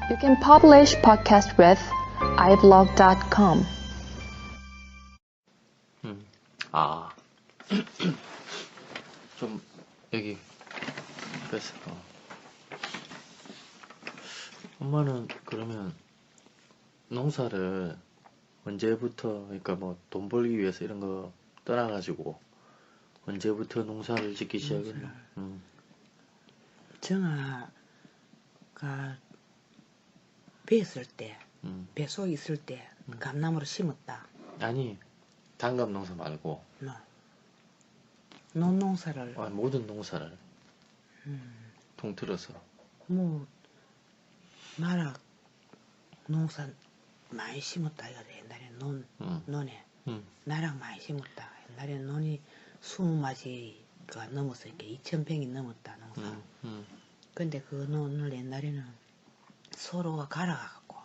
You can publish podcast with iblog.com. 아, 좀 여기 그래서 엄마는 그러면 농사를 언제부터, 그러니까 뭐 돈 벌기 위해서 이런 거 떠나가지고 언제부터 농사를 짓기 시작했나? 정아가 배했을 때, 배속 있을 때 감나무를 심었다. 아니, 단감 농사 말고 논농사를 모든 농사를 통틀어서. 뭐 나락 농사 많이 심었다 이거 옛날에 논에 나락 많이 심었다. 옛날에 논이 20마지가 넘었으니까 2,000평이 넘었다 농사. 근데 그 논을 옛날에는 서로가 갈아갖고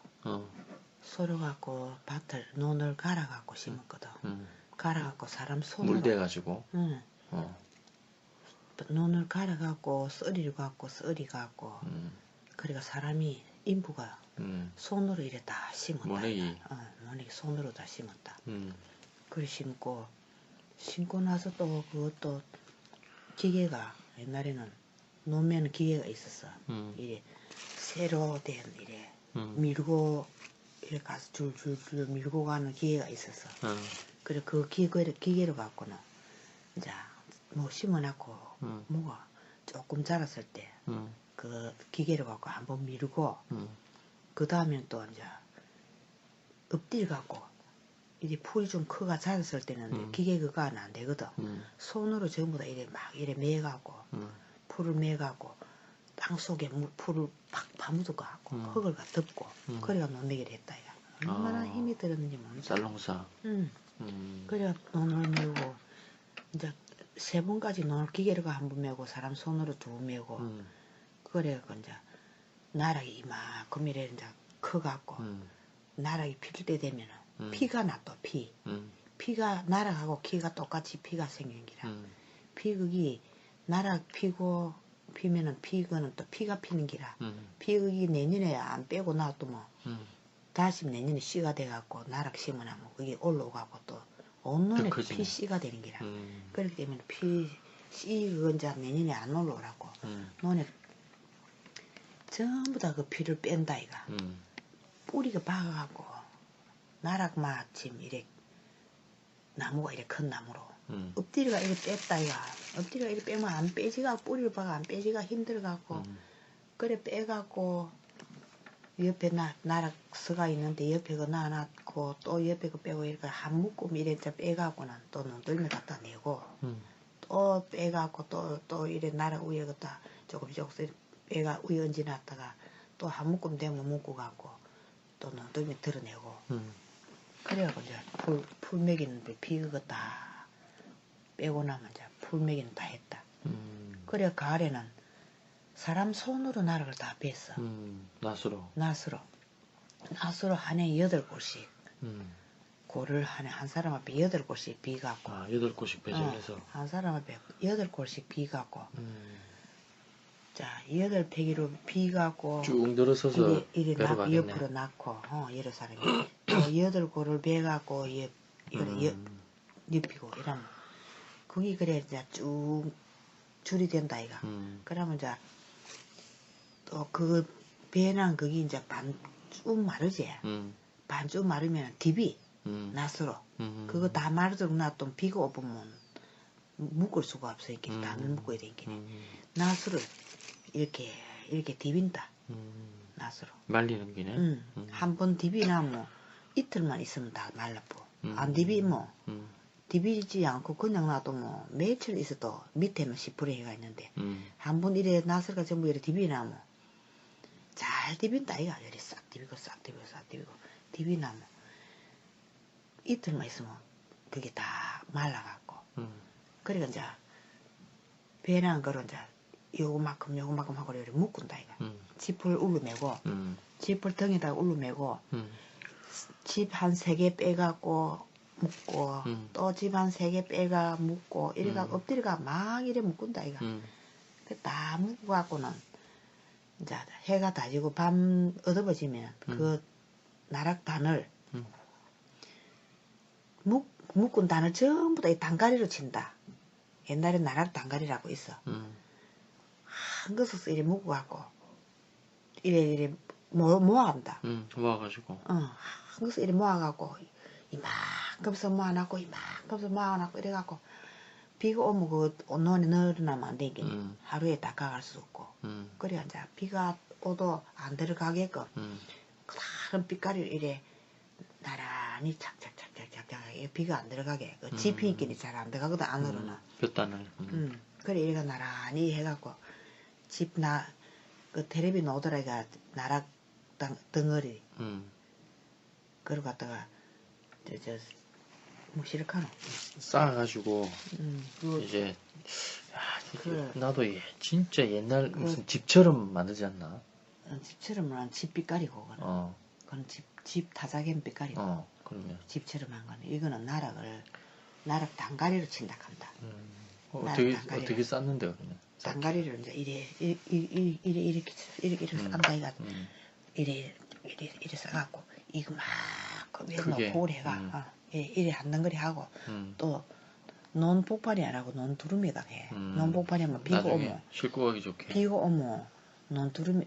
밭을 논을 갈아갖고 심었거든. 갈아갖고 사람 손으로 물 대가지고. 논을 갈아갖고 썰이를 갖고 그러니까 사람이 인부가 손으로 이래 다 심었다. 모내기. 모내기 손으로 다 심었다. 그래 심고 나서 또 그것도 기계가 옛날에는 논면은 기계가 있었어. 이래 새로 된 이래 밀고 이래 가서 줄줄줄 밀고 가는 기계가 있었어. 그래 그 기계를 갖고는 이제 뭐 심어놨고 뭐가 조금 자랐을 때 그 기계를 갖고 한번 밀고 그 다음에 또 이제 엎드려 갖고 이제 풀이 좀 크가 자랐을 때는 기계 그거는 안 되거든. 손으로 전부 다 이래 막 이래 매갖고 풀을 매갖고 땅 속에 풀을 팍 파묻어 갖고 흙을 가 덮고 그래가 논매기를 했다 이가. 얼마나 힘이 들었는지 모르겠어. 쌀농사. 그래 논을 메고 이제 3번까지 논을 기계로 한번 메고 사람 손으로 두 메고 그래 이제 나락이 이만큼 이래 이제 커갖고 나락이 필 때 되면은 피가 나 또 피가 나락하고 키가 똑같이 피가 생긴 기라. 피극이 나락 피고 피면은 피거는 또 피가 피는 기라. 피극이 내년에 안 빼고 놔두면 다시 내년에 씨가 돼갖고 나락 심어나면 그게 올라오갖고 또 온눈에 피 씨가 되는 기라. 그렇기 때문에 피 씨 그거 이제 내년에 안 올라오라고 논에 전부 다 그 피를 뺀다 이가. 뿌리가 박아갖고 나락 마침 이래 나무가 이래 큰 나무로 엎드리가 이래 뺐다 이가. 엎드리가 이래 빼면 안 빼지가 뿌리를 박아 안 빼지가 힘들어갖고 그래 빼갖고 옆에 나락 서가 있는데 옆에 그 놔놨고 또 옆에 그 빼고 이렇게 한 묶음 이래 빼갖고는 또 논들면 갖다 내고 또 빼갖고 또 이래 나락 위에 갖다 조금씩 빼가 위에 얹어놨다가 또 한 묶음 되면 묶어갖고 또 논들면 드러내고 그래갖고 이제 풀 먹이는데 비 그거 다 빼고 나면 이제 풀 먹이는 다 했다. 그래 가을에는 사람 손으로 나락을 다 뺐어. 낫으로 한 해 8골씩. 골을 한 사람 앞에 8골씩 비갖고. 8골씩 배정해서. 한 사람 앞에 8골씩 비갖고. 자, 8팩이로 비갖고. 쭉 늘어서서 이래 옆으로 낳고, 여러 사람이. 또 8골을 베갖고, 눕히고, 이러면. 그게 그래, 이제 쭉 줄이 된다, 이가. 그러면 이제, 또 그 배난 그게 이제 반쯤 마르지. 반쯤 마르면 디비 낫으로 그거 다 마르도록 놔두면 비가 오면 묶을 수가 없으니까 다 묶어야 되니까 낫으로 이렇게 디빈다. 낫으로 말리는 기네. 한 번 디비나면 이틀만 있으면 다 말라뿌. 안 디비면 디비지 않고 그냥 놔두면 며칠 있어도 밑에만 시퍼레가 있는데 한 번 이래 낫을가 전부 이래 디비나면 잘 디빈다 이가. 이래 싹 디비고 디비나면 이틀만 있으면 그게 다 말라갖고 그러니까 이제 배난 거를 이제 요만큼 하고 이렇게 묶은다 이가. 짚을 울루매고 짚을 등에다 울루매고 집 한 3개 빼갖고 묶고 또 집 한 3개 빼가 묶고 이래가 엎드려가 막 이래 묶은다 이가. 다 묶어갖고는 이제 해가 다지고 밤 어두워지면 그 나락단을 묶은 단을 전부 다 이 단가리로 친다. 옛날에 나락 단가리라고 있어. 한 것을 이래 묶어갖고 이래 모아간다. 모아가지고. 한 것을 이래 모아갖고 이만큼서 모아놨고 이만큼서 모아놨고 이래갖고 비가 오면 그 논에 넣어놓으면 안 되겠네. 하루에 닦아갈 수 없고. 그래 이제 비가 오도 안 들어가게끔 다른 빛깔을 이래 나란히 착착착착착착 비가 안 들어가게 그 지피끼리 잘 안 들어가거든 안으로는. 볕단을. 그래 이래가 나란히 해갖고 그 텔레비 노드라가 나락 덩어리 그걸 갖다가 무시를카노 쌓아가지고 이제 그래. 나도 진짜 옛날 무슨 집처럼 만들지 않나? 집처럼은 집빛깔이고 그거는. 그건 집 타자겐 빛깔이고 그러면 집처럼 한 거는 이거는 나락 단가리로 친다 한다. 어떻게 쌓는데 그러면? 단가리를 이제 이렇게 싼다 이가 이래 싸갖고 이거 막 위에 놓고 해가 이래 한 덩어리 하고 또 논 폭발이 안 하고 논 두루미에다가 해. 논 폭발이 하면 비가 오면 싣고 가기 좋게. 비가 오면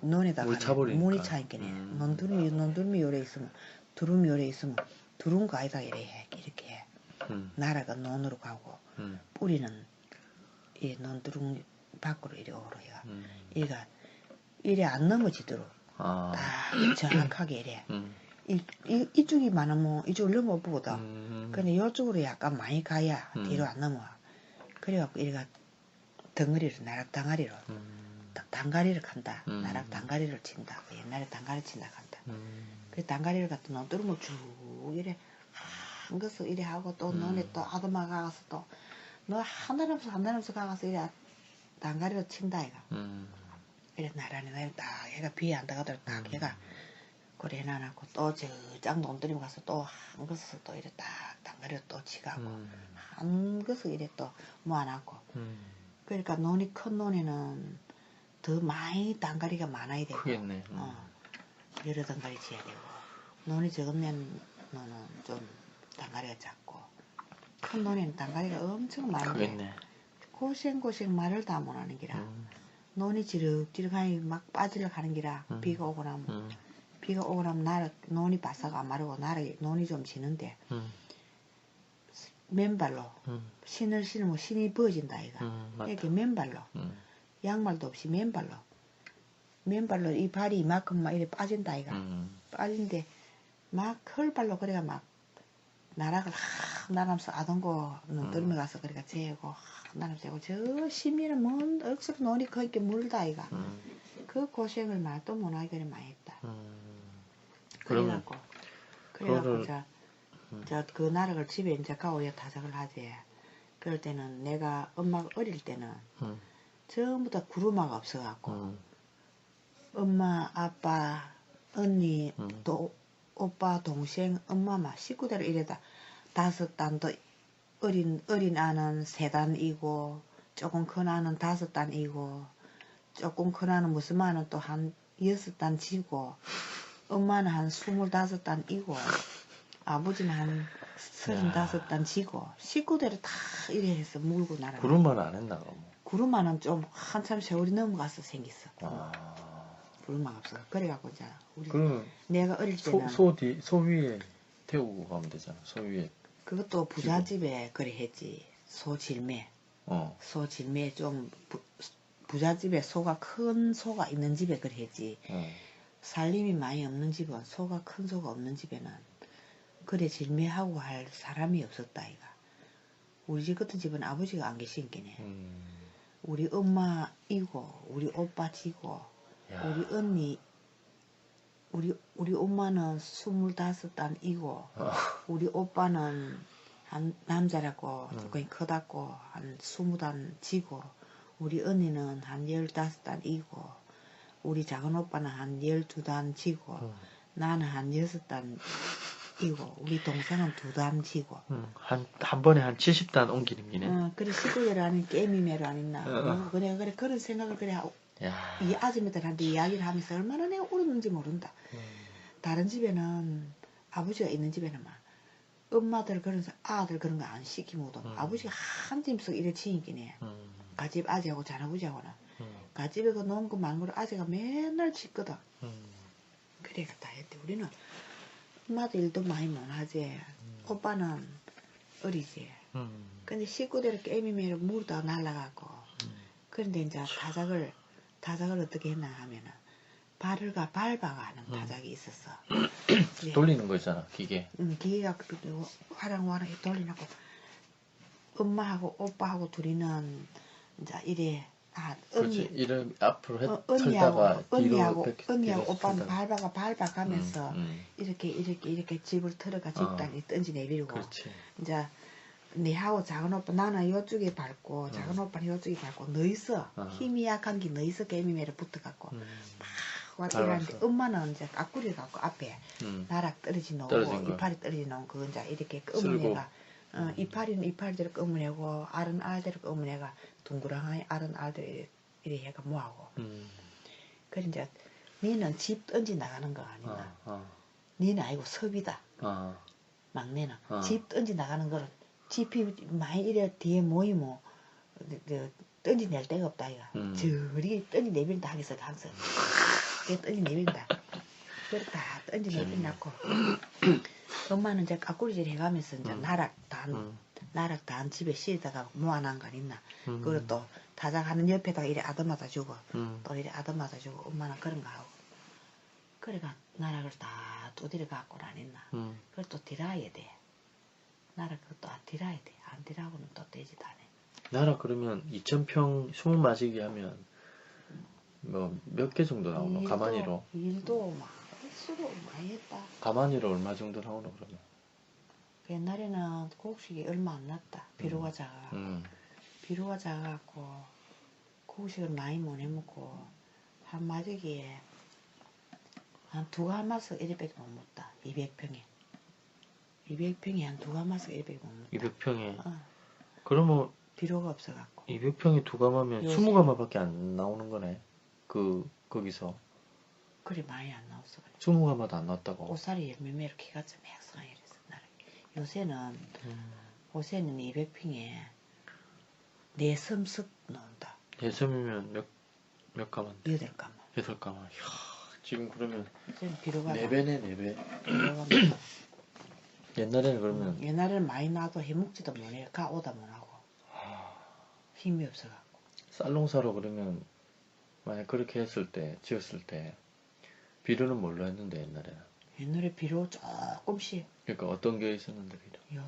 논에다가 물이 차있겠네. 논 두루미 요래 있으면 두루미 요래 있으면 두른 거 아니다 이렇게 해. 나라가 논으로 가고 뿌리는 이 논 두루 밖으로 이래 오로 해가. 얘가 이래 안 넘어지도록 딱 정확하게 이래. 이쪽이 많으면 이쪽을 넘어보거든. 근데 이쪽으로 약간 많이 가야 뒤로 안 넘어와. 그래갖고 이래가 덩어리를 나락 당아리로 단가리를 간다. 나락 단가리를 친다. 옛날에 단가리 친다 간다. 그 단가리를 갖다 놓으면 쭉 이래 한 것을 이래 하고 또 논에 또 아줌마 가서 또 너 한달음서 가서 이래 단가리로 친다 이가. 이래 나란히 딱 얘가 비에 안 들어가도록 딱 얘가 그래 해놔놓고 또 저짝 논들이 가서 또 한 것을 또 이래 딱 단가리로 또 치가고 한 것을 이래 또 모아놨고 그러니까 논이 큰 논에는 더 많이 단가리가 많아야 되고 크겠네. 여러 단가리 지어야 되고 논이 적은 논은 좀 단가리가 작고 큰 논에는 단가리가 엄청 많은데 크겠네. 고생고생 말을 다 못하는 기라 논이 지륵지륵하니 막 빠지려 가는 기라 비가 오고 나면 논이 바싹 안 마르고 논이 좀 지는데 맨발로 신을 신으면 신이 부어진다 이가 이렇게 맨발로 양말도 없이 맨발로 이 발이 이만큼만 이렇게 빠진다 이가 빠진데 막 헐발로 그래가 막 나라면서 아동고는 들며 가서 그래가 재고 나라면서 재고 저 시민은 뭔 억수로 논이 거기 물다 이가 그 고생을 말도 못하게 그래 많이 했다. 그래갖고 그 나락을 집에 이제 가오야 타작을 하지. 그럴 때는 내가 엄마가 어릴 때는 전부 다 구루마가 없어갖고 엄마, 아빠, 언니, 또 오빠, 동생, 엄마만 식구대로 이래다 5단도 어린 아는 3단이고 조금 큰 아는 5단이고 조금 큰 아는 무슨 아는 또 한 6단 지고 엄마는 한 25단이고 아버지는 한 35단 지고 식구대로 다 이래 해서 물고 날아. 구름만 안 했나 그럼? 구름만은 좀 한참 세월이 넘어가서 생겼어. 구름만 없어. 그래갖고 이제 내가 어릴 때는 소 위에 태우고 가면 되잖아. 소 위에. 그것도 부잣집에 그래 했지. 소질매. 소질매 좀 부잣집에 큰 소가 있는 집에 그래 했지. 살림이 많이 없는 집은 큰 소가 없는 집에는 그래 질매하고 할 사람이 없었다 이가. 우리 집 같은 집은 아버지가 안 계신 게네. 우리 엄마 이고 우리 오빠 지고 우리 언니 우리 엄마는 25단 이고 우리 오빠는 한 남자라고 조금 커다고 한 20단 지고 우리 언니는 한 15단 이고 우리 작은 오빠는 한 12단 지고 나는 한 6단 이고 우리 동생은 2단 지고 한 번에 한 70단 옮기는 기네. 그래 식구들 아닌 게임이매로 아니나 그래 그런 생각을 그래 야. 이 아줌마들한테 이야기를 하면서 얼마나 내가 울었는지 모른다. 다른 집에는 아버지가 있는 집에는 막 엄마들 그런 아들 그런 거 안 시키고도 아버지가 한 짐씩 이래 치니까네. 가집 아재하고 잘아버지하고는 가집에 그 놓은 거 많은 걸 아재가 맨날 짓거든. 그래가 다 했대. 우리는 엄마도 일도 많이 못하지. 오빠는 어리지. 근데 식구들 게임이면 물도 날라가고. 그런데 이제 타작을 어떻게 했나 하면은 발을가 밟아가는 타작이 있었어. 돌리는 거 있잖아, 기계. 기계가 화랑화랑 돌리나고 엄마하고 오빠하고 둘이는 이제 이래 그렇지. 이를 앞으로 설다가 언니하고 오빠는 밟아가면서 이렇게 집을 털어가 집단이 던지 내밀고 그렇지. 이제 내하고 작은 오빠 나는 이쪽에 밟고 작은 오빠는 이쪽에 밟고 너희서 힘이 약한 게 너희서 게임에 붙어갖고 막 이러는데 엄마는 이제 까꾸리 갖고 앞에 나락 떨어지 놓고 이파리 떨어지 놓은 그거 이제 이렇게 검은 애가 이파리는 이파리대로 검은 애고 알은 알대로 검은 애가 둥그랑한 알은 알대로 이래 해가 뭐하고 그래 이제 니는 집 던지 나가는 거 아니나 니는 아이고 섭이다 막내는 집 던지 나가는 거는 집이 많이 이래 뒤에 모이면 던지 낼 데가 없다 이가 저리 던지 내밀다 하겠어 항상 그게 던지 내밀다 그래 다 던지 내밀놨고 엄마는 이제 까꾸리질 해가면서 이제 나락 단 집에 실다가 모아놓은 거 있나 그걸 또 타작하는 옆에다가 이래 아담하다 주고 또 이래 아담하다 주고 엄마는 그런 거 하고 그래가 나락을 다 두드려 갖고 안 했나 그걸 또 딜어야 돼 나락 그것도 딜어야 돼 안 딜하고는 또 되지도 않아 나락 그러면 2,000평 20마지기 하면 뭐 몇 개 정도 나오노? 가만히로 일도 막 횟수로 많이 했다 가만히로 얼마 정도 나오노 그러면? 옛날에는 곡식이 얼마 안 났다 비료가 작아갖고 비료가 작아갖고 곡식을 많이 못 해먹고 한 마지기에 한 두 가마석 100밖에 못 먹다 200평에 200평에 한 두 가마석 100밖에 못 먹다 200평에 그러면 비료가 없어갖고 200평에 두 가마면 20가마밖에 안 나오는 거네 거기서 그리 많이 안 나왔어 그래. 20가마도 안 나왔다고 옷살이 열매매로 키가좀 맹성하게 이랬어 요새는 200평에 4섬석 나온다 4섬이면 몇 가마인데? 8가마 8가마 이야, 지금 그러면 비료가 4배네 4배 옛날에는 그러면 옛날에는 많이 나도 해먹지도 못해 가오다 못하고 힘이 없어갖고 쌀농사로 그러면 만약 그렇게 했을 때 지었을 때 비료는 뭘로 했는데 옛날에 비료 조금씩 그러니까 어떤 게 있었는데 비료?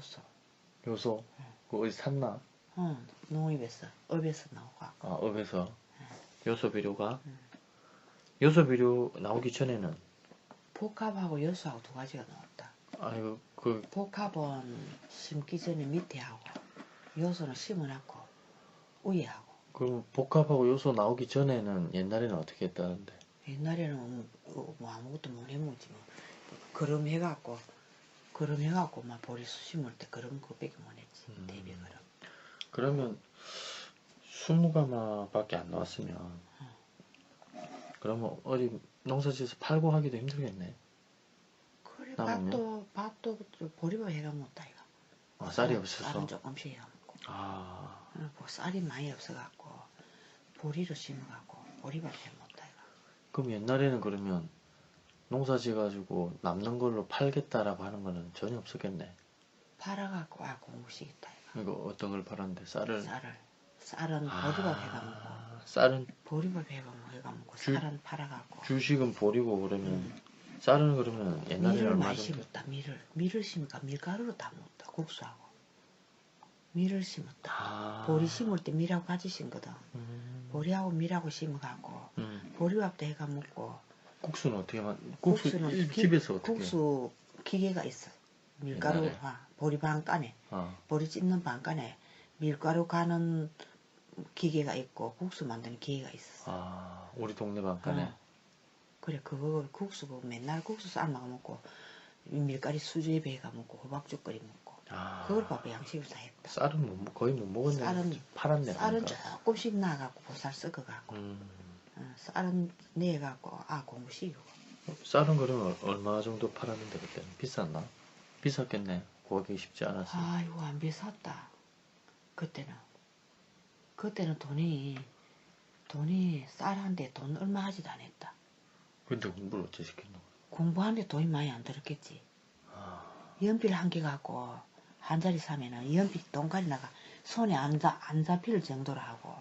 요소? 그거 어디 샀나? 농업에서 업에서 나오고 업에서 요소 비료가 요소 비료 나오기 전에는 복합하고 요소하고 두 가지가 나왔다 아이고 복합은 심기 전에 밑에 하고 요소는 심어놨고 위에 하고 그럼 복합하고 요소 나오기 전에는 옛날에는 어떻게 했다는데? 옛날에는 뭐 아무것도 못 해먹지 뭐 그럼 해갖고 막 보리수 심을 때 그런 거밖에 못 했지 대비 그럼 그러면 20가마밖에 안 나왔으면 그러면 어디 농사지어서 팔고 하기도 힘들겠네. 그래 밭도 보리밥 해가 먹다 이거 쌀이 없어서 쌀은 조금씩 해가 먹고 쌀이 많이 없어갖고 보리로 심어갖고 보리밥 해 먹다 이거 그럼 옛날에는 그러면 농사지어가지고 남는 걸로 팔겠다라고 하는 거는 전혀 없었겠네. 팔아갖고 공부시겠다 이거. 이거 어떤 걸 팔았는데 쌀은 보리밥 해가 먹고 쌀은 보리밥 해가 먹고 쌀은 팔아갖고 주식은 보리고 그러면 쌀은 그러면 옛날에는 밀을 얼마 많이 정도? 심었다 밀을 심으니까 밀가루로 다 먹었다 국수하고 밀을 심었다 보리 심을 때 밀하고 같이 심거든 보리하고 밀하고 심어갖고 보리밥도 해가 먹고 국수는 어떻게 국수는 집에서 어떻게? 국수 기계가 있어. 밀가루 보리 반간에 보리 찝는 반간에 밀가루 가는 기계가 있고 국수 만드는 기계가 있었어. 우리 동네 반간에. 그래 그거 국수 맨날 국수 삶아 먹고 밀가루 수주에 배가 먹고 호박죽 끓여 먹고 그걸 밥에 양식을 다 했다. 쌀은 거의 못 먹었네. 쌀은 팔았네. 쌀은 조금씩 나가고 보살 썩어갖고. 쌀은 내갖고 공부시키고. 쌀은 그러면 얼마 정도 팔았는데 그때는 비쌌나? 비쌌겠네. 구하기 쉽지 않았어. 아이고 안 비쌌다. 그때는 돈이 쌀한데 돈 얼마 하지도 안 했다. 근데 공부를 어째 시켰노? 공부하는데 돈이 많이 안 들었겠지. 연필 한 개 갖고 한 자리 사면은 연필 돈가리 나가 손에 안 잡힐 정도로 하고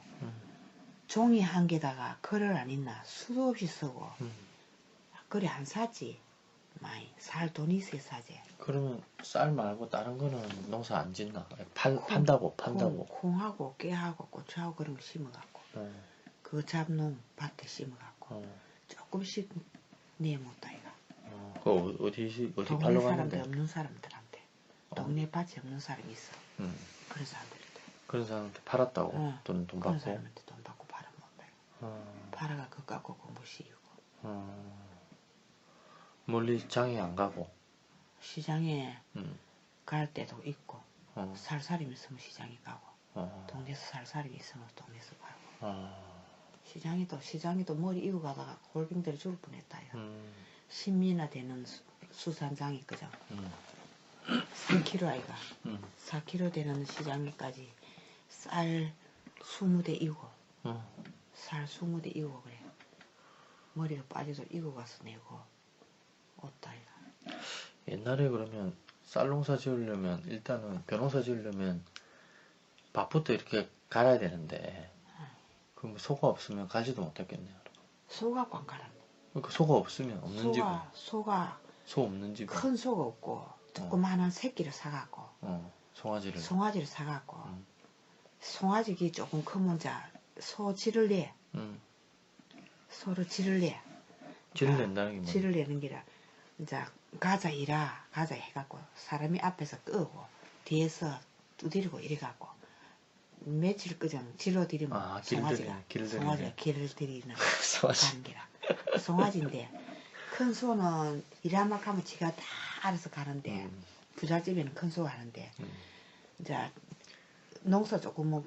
종이 한 개다가 글을 안 읽나 수도 없이 쓰고 그래 안 사지. 많이 살 돈이 있어야 사지. 그러면 쌀 말고 다른 거는 농사 안 짓나? 판다고. 콩하고 깨하고 고추하고 그런 거 심어갖고 그 잡농 밭에 심어갖고 조금씩 내못다 이가. 그 어디 동네 팔러 사람들 가는데? 없는 사람들한테 동네 밭이 없는 사람이 있어. 그런 사람들한테. 그런 사람한테 팔았다고 돈 그런 받고. 사람한테 돈 받고 팔아먹다. 팔아가 그거 갖고 공부시키고. 멀리 장에 안 가고. 시장에 갈 때도 있고 살살이 있으면 시장에 가고 동네에서 살살이 있으면 동네에서 가고 시장에도 머리 이고 가다가 골병들이 죽을 뻔했다. 10미나 되는 수산장이 있거든. 4km 아이가 4km 되는 시장에까지 쌀 20대 이고 쌀 20대 이고 그래. 머리가 빠져서 이고 가서 내고 없다 이가. 옛날에 그러면 쌀 농사 지으려면 일단은 벼농사 지으려면 밭부터 이렇게 갈아야 되는데 그럼 소가 없으면 가지도 못했겠네요. 소가 안 갈았네. 그러니까 소가 없으면 없는 집은 소가 소 없는 집은 큰 소가 없고 조그마한 새끼를 사갖고 송아지를 사갖고 송아지기 조금 크면 소 질을 내. 소를 질을 내. 질을 낸다는 게 뭐야? 질을 내는 게라 이제 가자 해갖고 사람이 앞에서 끄고 뒤에서 두드리고 이래갖고 며칠 끄정 질러 들이면 송아지가 길을 들이는 가는 게라. 송아지인데 큰 소는 일하면 가면 지가 다 알아서 가는데 부잣집에는 큰 소가 하는데 이제 농사 조금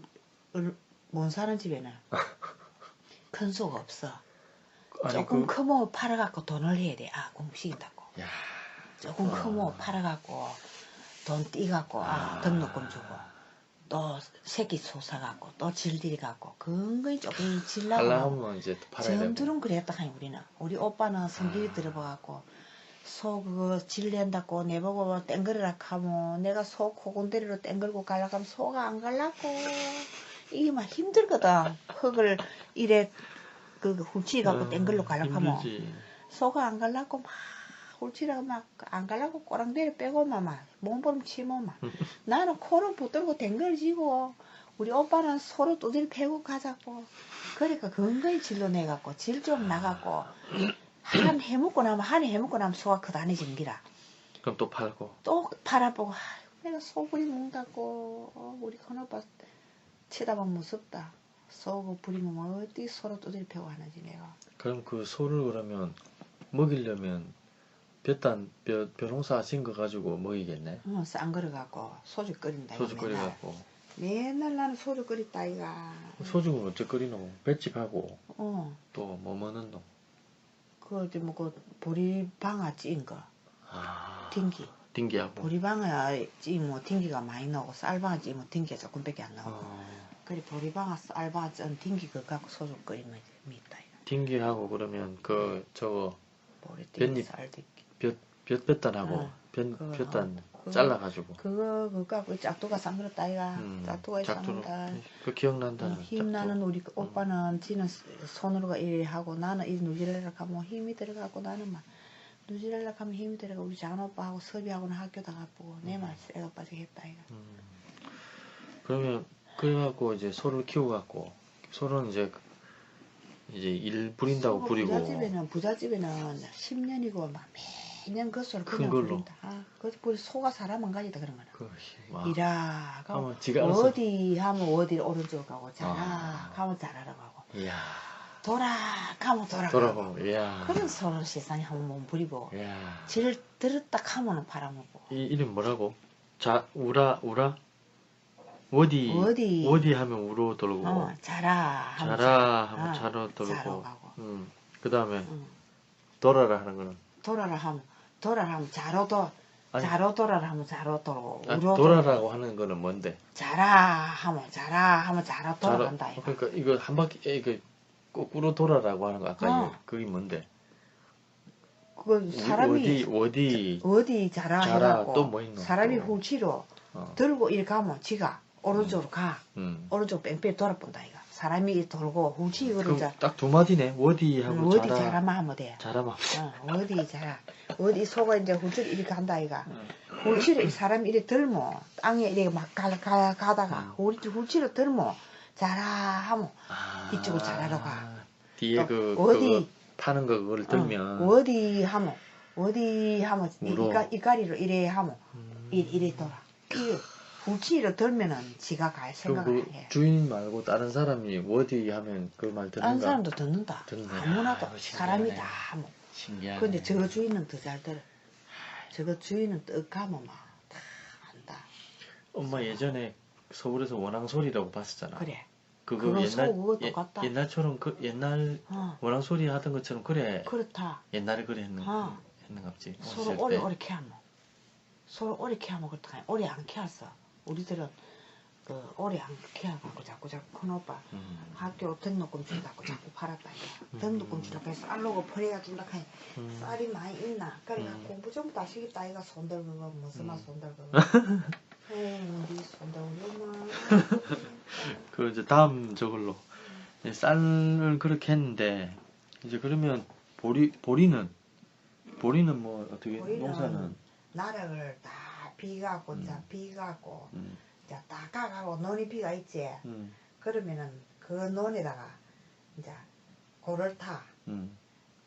못 사는 집에는 큰 소가 없어. 조금 크면 팔아갖고 돈을 해야 돼. 공부시킨다고. 조금 크면 팔아갖고 돈 띠갖고 등록금 주고 또 새끼 소 사갖고 또 질들이갖고 근거이 조금 질라고 이제 팔아야 되고. 점들은 그랬다 하니 우리는. 우리 오빠는 성질이 들어봐갖고 소 그거 질 낸다고 내보고 땡그르라 하면 내가 소 코군데리로 땡글고 가려고 하면 소가 안 갈라고 이게 막 힘들거든. 흙을 이래 그 훌치갖고 땡글로 가려고 하면 소가 안 갈라고 막 훌치라고 막 안 갈라고 꼬랑대를 빼고만 막 몸부림 치면 막 나는 코를 붙들고 댕글지고 우리 오빠는 소로 두들 패고 가자고. 그러니까 건강히 질러 내갖고 질 좀 나갖고 한 해먹고 나면 소가 커다니지는 기라. 그럼 또 팔고 또 팔아보고 내가 소불이 먹는다고 우리 큰오빠 쳐다보면 무섭다. 소고 부리면 어디 소로 두들 패고 하는지 내가. 그럼 그 소를 그러면 먹이려면 벼농사 진 거 가지고 먹이겠네. 싼 거를 갖고 소주 끓인다. 소주 끓여갖고. 맨날 나는 소주 끓였다 이가. 소주는 어째 끓이노? 뱃집하고. 또 뭐 먹는 놈? 그 보리방아 찐 거. 딩기하고. 보리방아 찌면 딩기가 많이 나오고 쌀방아 찌면 딩기가 조금밖에 안 나오고. 그래 보리방아 쌀방아 찐 딩기 그거 갖고 소주 끓이면 밉다 이가. 딩기하고 그러면 저거 보리띵 쌀딩기. 볕단하고 볕단 잘라가지고 그거 갖고 짝두가 쌍그렸다 이가. 짝두가 쌍그렸다. 그 기억난다. 힘나는 우리 오빠는 지는 손으로가 이래 하고 나는 이 누지랄라 가면 힘이 들어가고 나는 막 누지랄라 가면 힘이 들어가. 우리 작은 오빠하고 섭이하고는 학교다 가보고 내 말 쎄가 빠지겠다 이가. 그러면 그래갖고 이제 소를 키워갖고 소는 이제 일 부린다고 부리고. 부잣집에는 10년이고 막 매년 그 소를 그냥 부린다. 그 소가 사람 안 가지다 그런 거는. 이라 가면 어디 하면 어디 오른쪽 가고 자라 가면 자라라고 하고. 돌아 가면 돌아가고. 그런 소를 세상에 한번 부리고. 질 들었다 하면은 팔아먹고. 이 이름 뭐라고? 우라? 워디. 워디 하면 우로 돌고 자라 하면 자라 하면 자로 자로 돌고 가고. 그 다음에 돌아라 하는 거는 돌아라 하면 자로도 아니, 자로 돌아라 하면 자로 돌고 우로 돌아라고 하는 거는 뭔데? 자라 하면 자로 돌아간다 이거. 그러니까 이거 한 바퀴 이거 거꾸로 돌아라고 하는 거 아까 그게 뭔데? 그 사람이 어디 자라 자라 해갖고 또 뭐 있노? 사람이 또. 훌치로 들고 이렇게 가면 지가 오른쪽으로 가. 음. 오른쪽 뺑뺑 돌아본다 이거. 사람이 돌고 훌치 그러자. 딱 두 마디네. 워디하고 어디 자라만 하면 돼. 자라만. 어디 자라. 어디 속아 이제 훌치를 이렇게 간다 이가. 훌치를 사람이 이렇게 들모 땅에 이렇게 막 가다가 훌치를 들모 자라 하면 이쪽으로 자라러 가. 뒤에 그 어디 그거 파는 거 그걸 들면 어디 하면 우로. 이까리로 이래 하면 이래 돌아. 이 훌치를 들면은 지가 갈 생각을 그 해. 주인 말고 다른 사람이 워디 하면 그 말 듣는가? 다른 사람도 듣는다. 듣네. 아무나도 아이고, 신기하네. 사람이 다 하면. 신기하네. 근데 저 주인은 더 잘 들어. 저거 주인은 떡 가면 막 다 안다. 엄마 예전에 서울에서 원앙소리라고 봤었잖아. 그래. 그거 그거 옛날 그거 똑같다. 옛날처럼 그 옛날 원앙소리 하던 것처럼 그래. 그렇다. 옛날에 그래 했는갑지. 서로 오래 캐하면. 서로 오래 캐하면 그렇다. 오래 안 캐었어. 우리들은 그 오래 안 캐하고 자꾸 큰 오빠 학교 등록금 준다고 자꾸 팔았다. 등록금 주라고 해서 쌀로고 버려야 준다 하니 쌀이 많이 있나. 그러니까 공부 좀 다시겠다. 아이가 손들고 무슨 말 손들고. 네 손들고 엄마. 그 이제 다음 저걸로 쌀을 그렇게 했는데 이제 그러면 보리는 뭐 어떻게 농사는 나락을 다 비가고 비가고 자 딱 가고 논이 비가 있지. 그러면은 그 논에다가 이제 고를 타.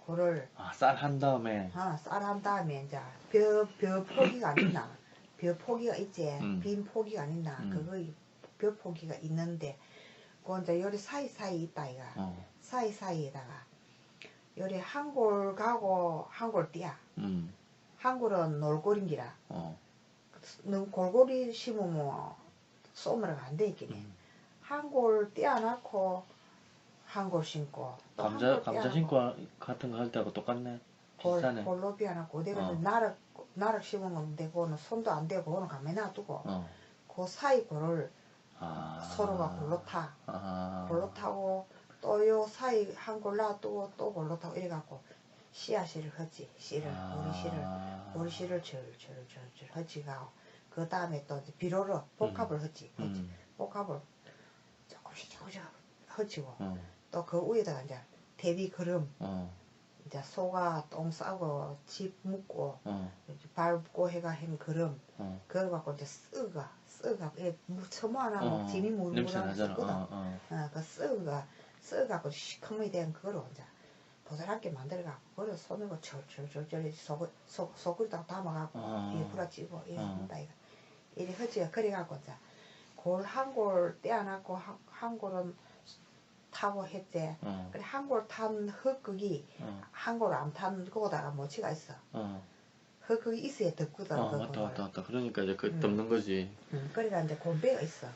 고를 쌀 한 다음에 쌀 한 다음에 이제 벼 포기가 안 있나. 벼 포기가 있지. 빈 포기가 안 있나. 그거 벼 포기가 있는데 그 이제 요리 사이사이 있다 이가. 사이사이에다가 요리 한 골 가고 한 골 띄야. 한 골은 놀골인기라. 골고리 심으면 쏘므라가 안 돼 있겠네. 한 골 떼어놓고 한 골 심고 또 감자 신고 같은 거 할 때하고 똑같네. 비슷하네. 골로 떼어놓고 내가 나락 심으면 되고는 손도 안 대고 그거는 가만히 놔두고 그 사이 골을 서로가 골로 타. 골로 타고 또 요 사이 한 골 놔두고 또 골로 타고 이래갖고 씨앗을 하지. 보리씨를 절절절절 하지가 그 다음에 또 비료로 복합을 하지. 복합을 조금씩 하지고 또 그 위에다가 이제 대비 그름 이제 소가 똥 싸고 집 묻고 밟고 해가 한 그름 그거 갖고 이제 쓰가 처모하나 짐이 무르무르하면 쓰거든. 그 쓰가고 시커멓게 된 그거로 이제 보드랍게 만들어갖고 그걸 손으로 절절절절 소굴에다가 담아갖고 이게 불어지고 이래 한다 이거. 이래 허지가 그래갖고 이제 골 한 골 떼어놨고 한 골은 타고 했지. 그래 한 골 탄 흙국이 한 골 안 탄 거다가 모치가 있어. 흙국이 있어야 덮거든. 맞다. 그러니까 이제 그 덮는 거지. 그러니까 이제 곰배가 있어.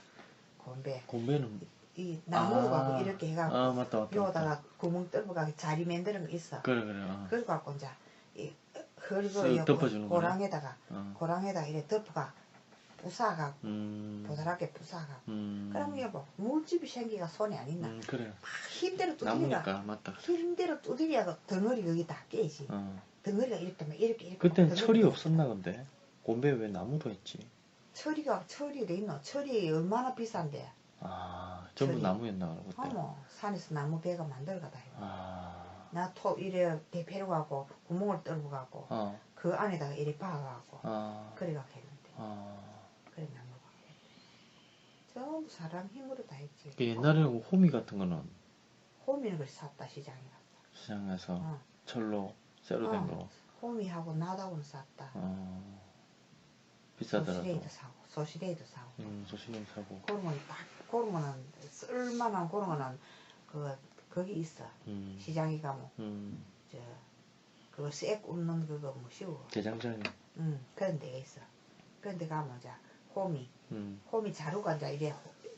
곰배는 이 나무로 갖고 이렇게 해갖고 맞다. 요다가 구멍 뚫어가고 자리 만드는 거 있어. 그래. 그래 갖고 이제 이 쓱 덮어주는 거야. 고랑에다가 이렇게 덮어가 부사갖고 보드랍게 부사갖고 그러면 여보 물집이 생기가 손에 안 있나. 그래. 막 힘대로 나무니까 맞다. 힘대로 두드리야 덩어리 거기 다 깨지. 덩어리가 이렇게 그땐 철이 없었나 근데 곰배 왜 나무로 했지? 철이 돼 있노. 철이 얼마나 비싼데. 전부 철이. 나무였나 그때. 어머 산에서 나무 배가 만들어가다 나 이래 대패로 가고 구멍을 뚫고 가고 그 안에다가 이래 박아갖고 그래갖고 했는데 그래 나무가 전부 사람 힘으로 다 했지. 옛날에는 호미 같은 거는 호미는 그래 샀다 시장에서 철로 쇠로 된 거. 호미하고 나다고는 샀다. 비싸더라도. 소시대도 사고. 소시대 사고. 그런 거는 쓸만한 그런 거는 거기 있어. 시장에 가면 그거 쇠 굽는 그거 뭐시오. 대장장이. 그런 데가 있어. 그런 데 가면 이제 홈이 자루가 이제 이게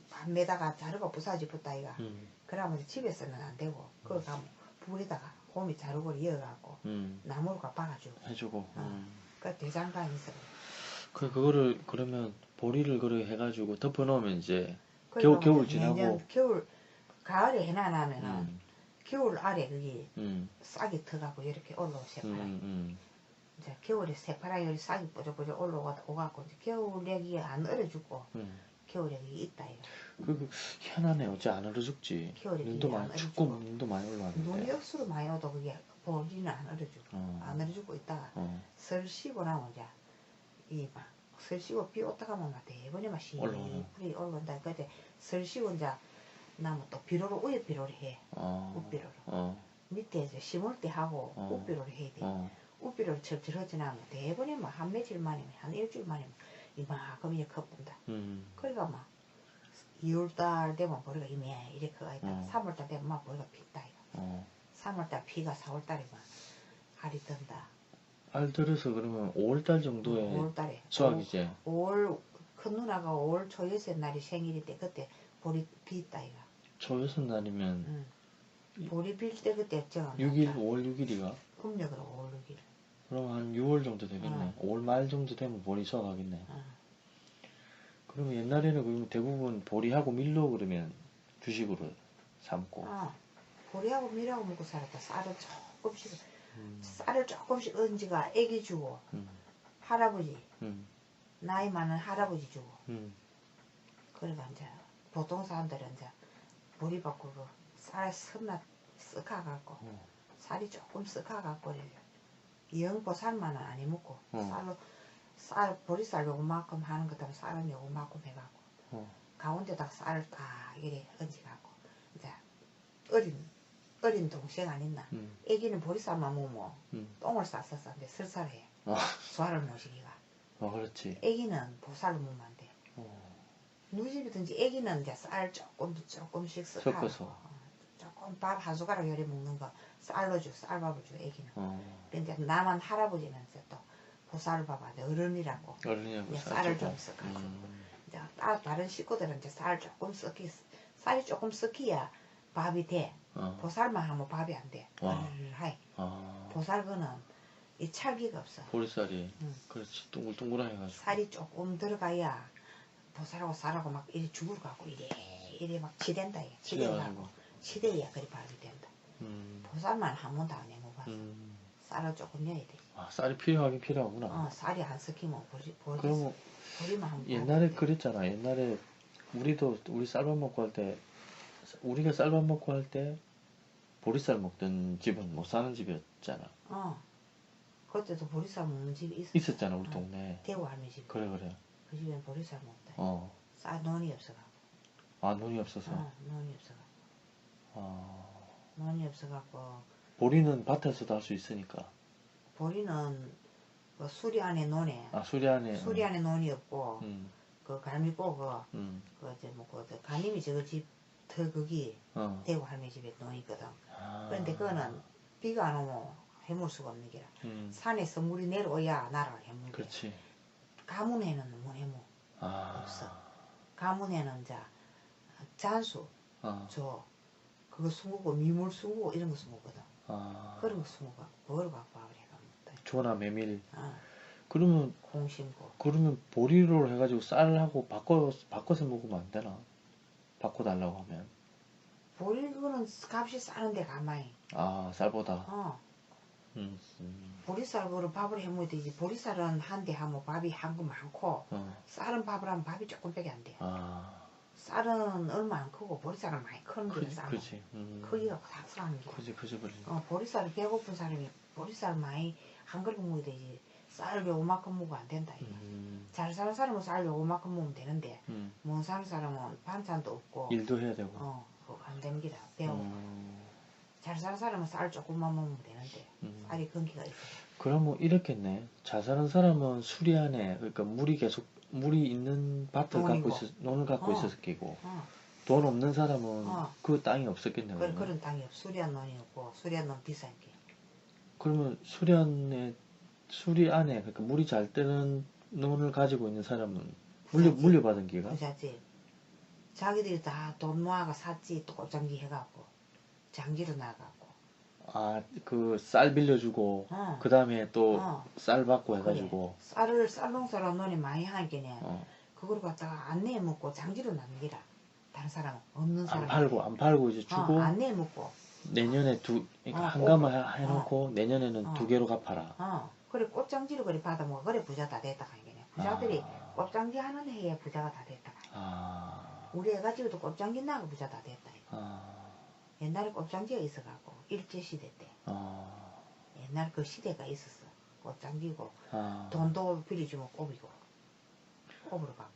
밤에다가 자루가 부서지붙다 이가. 그러면 집에서는 안 되고 그거 가면 불에다가 홈이 자루를 이어갖고 나무가 박아주고 해주고. 그 대장간이 있어. 그거를 그러면 보리를 그렇게 해가지고 덮어 놓으면 이제 그러니까 겨울 지나고 내년 겨울 가을에 해놔놓으면은 겨울 아래 그게 싹이 터갖고 이렇게 올라오 새파랗게. 이제 겨울에 새파랗게 싹이 뽀족뽀족 올라오갖고 이제 겨울에 안 얼어죽고 겨울에 있다 이거. 그 희한하네. 어째 안 얼어 죽지. 겨울에 눈도 많이 안 춥고 얼어주고. 눈도 많이 올라왔는데. 눈이 억수로 많이 오도 그게 보리는 안 얼어주고 안 얼어주고 있다가 설 쉬고 나면 이제 설 쉬고 비 오다가 하면 막 대번에 막 시풀이 올라온다. 그때 설 쉬고 이제 나면 또 비료를 위에 비료를 해. 우비료로. 밑에 이제 심을 때 하고 우비료를 해야 돼. 우비료를 철철하지 않으면 대번에 막 한 며칠 만에 한 일주일 만에 이만큼 이렇게 커본다. 그러니까 막 2월달 되면 보리가 이매 이렇게 커가 있다. 3월달 되면 막 보리가 핀다 이거. 3월달 피가 4월달에만 알이 뜬다. 알 들어서 그러면 5월달 정도에 5월달에 수확이지. 5월 큰 누나가 5월 초여섯 날이 생일인데 그때 보리 피있다 이거. 초여섯 날이면 보리 필 때 그때 정한 6일, 5월 6일이가? 음력으로 5월 6일. 그럼 한 6월 정도 되겠네. 5월 말 정도 되면 보리 수확하겠네. 그러면 옛날에는 그러면 대부분 보리하고 밀로 그러면 주식으로 삶고. 보리하고 밀하고 먹고 살았다. 쌀을 조금씩 언지가 애기 주고 할아버지 나이 많은 할아버지 주고 그러니까 이제 보통 사람들은 이제 보리 바꾸고 쌀 습나 쓱하갖고 쌀이 조금 쓱하갖고 영보살만은 안 해먹고 보리쌀 요만큼 하는 것 때문에 쌀은 요만큼 해갖고 가운데다가 쌀을 딱 이래 얹어갖고 이제 어린 동생 안 있나? 애기는 보리쌀만 먹으면 똥을 쌌었어. 근데 설사를 해. 소화를 모시기가. 그렇지. 애기는 보살을 먹으면 안 돼. 누집이든지 애기는 이제 쌀 조금씩 섞어서. 조금 밥 한 숟가락 요리 먹는 거 쌀로 줘. 쌀밥을 줘 애기는. 근데 나만 할아버지는 이제 또 보살밥 안 돼. 어른이라고. 쌀을 좀 섞어서. 이제 다른 식구들은 이제 쌀 조금 쌀이 조금 섞여야 밥이 돼. 보살만 하면 밥이 안 돼. 보살 거는 이 찰기가 없어. 보리쌀이. 그렇지. 둥글둥글하게 해가지고. 살이 조금 들어가야 보살하고 쌀하고 막 이래 죽을 갖고 이래 막 치댄다. 치대가고 치대야 그리 밥이 된다. 보살만 한 번도 안 해먹어봤어. 쌀을 조금 넣어야 돼. 쌀이 필요하긴 필요하구나. 쌀이 안 섞이면 그러면 보리만 하면 옛날에 그랬잖아. 옛날에 우리 쌀밥 먹고 할 때 우리가 쌀밥 먹고 할 때 보리쌀 먹던 집은 못 사는 집이었잖아. 그때도 보리쌀 먹는 집이 있었잖아 우리 동네에. 대구 할머니 집. 그래. 그 집엔 보리쌀 먹다. 쌀 논이 없어갖고. 논이 없어서. 논이 없어갖고. 논이 없어갖고. 보리는 밭에서도 할 수 있으니까. 보리는 그 수리 안에 논에. 수리 안에 논이 없고. 그 갈미고 그 이제 뭐 그 가님이 저거 집 더 거기 대구 할머니 집에 논이 있거든. 그런데 그거는 비가 안 오면 해물 수가 없는 게라. 산에서 물이 내려오야 나라를 해물. 그렇지. 가문에는 뭐 해물 없어. 가문에는 이제 잔수 그거 숨고 미물 숨고 이런 거 숨거든. 그런 거 숨고 그걸 갖고 밥을 해가 조나 메밀. 그러면 콩 심고. 그러면 보리로 해가지고 쌀하고 바꿔서 먹으면 안 되나? 바꿔달라고 하면. 보리 그거는 값이 싸는데 가만히. 쌀보다. 보리쌀 그로 밥을 해먹어야 되지. 보리쌀은 한 대 하면 밥이 한 거 많고 쌀은 밥을 하면 밥이 조금밖에 안 돼. 쌀은 얼마 안 크고 보리쌀은 많이 크는 게 싸. 그렇지. 크기가 다 싸는 게. 그지. 보리쌀이 배고픈 사람이 보리쌀 많이 한 그릇 먹어야 되지. 쌀 요만큼 먹으면 안 된다. 잘 사는 사람은 쌀 요만큼 먹으면 되는데 못 사는 사람은 반찬도 없고 일도 해야 되고 그거 안 되는 기라. 배워. 잘 사는 사람은 쌀 조금만 먹으면 되는데 쌀이 건기가 있어. 그러면 이렇겠네. 잘 사는 사람은 수리 안에 그러니까 물이 있는 밭을 논을 갖고 있어서 끼고 돈 없는 사람은 그 땅이 없었겠네. 그런 땅이 없어. 수리한 논이 없고 수리한 논 비싼 게. 그러면 수리 안에 그러니까 물이 잘 뜨는 논을 가지고 있는 사람은 물려받은 기가? 부잣집. 자기들이 다 돈 모아가 샀지. 또 꽃장기 해갖고 장기로 나가고. 아, 그 쌀 빌려주고 그 다음에 또 쌀 받고 해가지고. 그래. 쌀 농사로 논이 많이 하니까네. 어. 그걸 갖다가 안 내먹고 장기로 남기라. 다른 사람 없는 사람. 안 팔고 이제 주고. 안 내먹고. 내년에 한 가마 해놓고 내년에는 2개로 갚아라. 그래 꽃장지로 그래 받아먹어. 그래 부자 다 됐다 가니까네. 부자들이 꽃장지 하는 해에 부자가 다 됐다 가니까. 우리 애가 지금도 꽃장지 나가 부자 다 됐다. 옛날에 꽃장지가 있어갖고 일제시대 때. 옛날 그 시대가 있었어. 꽃장지고 돈도 빌려주면 꼽이고 꼽으러 가고.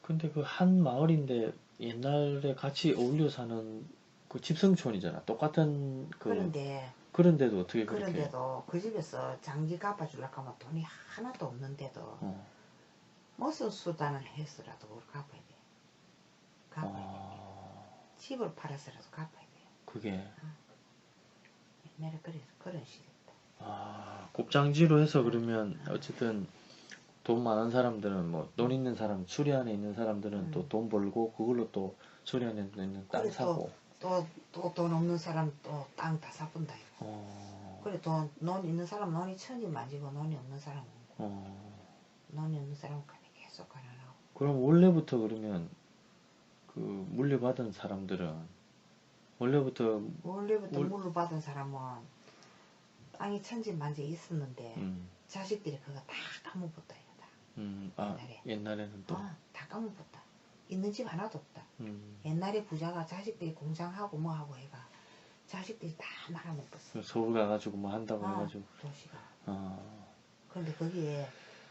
근데 그 한 마을인데 옛날에 같이 어울려 사는 그 집성촌이잖아. 똑같은 그런데도 어떻게 그렇게? 그런데도 그 집에서 장기 갚아주려고 하면 돈이 하나도 없는데도 무슨 수단을 해서라도 그걸 갚아야 돼. 갚아야 돼. 집을 팔아서라도 갚아야 돼. 그게 옛날에 그런 시대다. 곱장지로 해서 그러면 어쨌든 돈 많은 사람들은 뭐 돈 있는 사람 수리안에 있는 사람들은 또 돈 벌고 그걸로 또 수리안에 있는 땅 사고 또 돈 없는 사람 또 땅 다 사본다. 그래 돈 있는 사람 논이 천지 만지고 논이 없는 사람은 논이 없는 사람은 계속 가난하고. 그럼 원래부터 그러면 그 물려받은 사람들은 원래부터 물려받은 사람은 땅이 천지 만지 있었는데 자식들이 그거 다 까먹었다 이거다. 옛날에는 또 다 까먹었다. 있는 집 하나도 없다. 옛날에 부자가 자식들이 공장하고 뭐하고 해가 자식들이 다 말아먹었어. 서울 가가지고 뭐 한다고 해가지고. 도시가. 그런데 거기에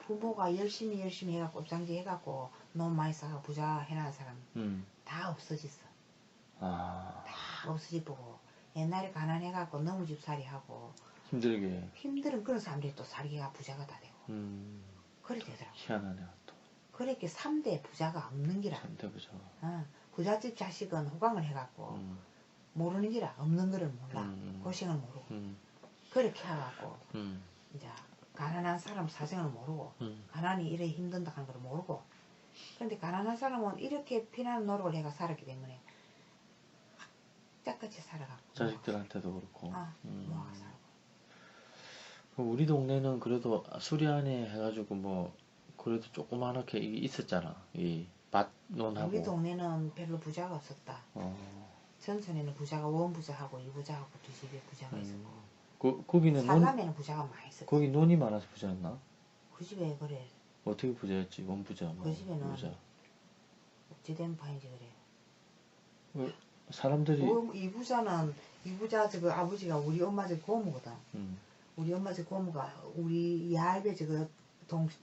부모가 열심히 해갖고 곱장지 해갖고 너무 많이 쌓아 부자 해놓은 사람 다 없어졌어. 다 없어지고 옛날에 가난해갖고 너무 집살이 하고 힘든 그런 사람들이 또 살기가 부자가 다 되고 그래 되더라고. 희한하네 또. 그렇게 3대 부자가 없는 기라. 3대 부자가. 부잣집 자식은 호강을 해갖고 모르는 기라. 없는 거를 몰라. 고생을 모르고 그렇게 해갖고 이제 가난한 사람 사정을 모르고 가난이 이래 힘든다 하는 걸 모르고. 그런데 가난한 사람은 이렇게 피난 노력을 해가 살았기 때문에 짝같이 살아가고 자식들한테도 그렇고 모아가 살고. 우리 동네는 그래도 수리안에 해가지고 뭐 그래도 조그맣게 있었잖아. 이 밭논하고. 우리 동네는 별로 부자가 없었다. 전선에는 부자가 원부자하고 이부자하고 두 집에 부자가 있었고. 거기는 살람에는 부자가 많이 있었지. 거기 논이 많아서 부자였나? 그 집에 그래. 어떻게 부자였지? 원부자 뭐. 그 집에는 부자. 어찌된 바인지 그래. 사람들이 이부자 저거 아버지가 우리 엄마 저 고모거든. 우리 엄마 저 고모가 우리 야할배 저거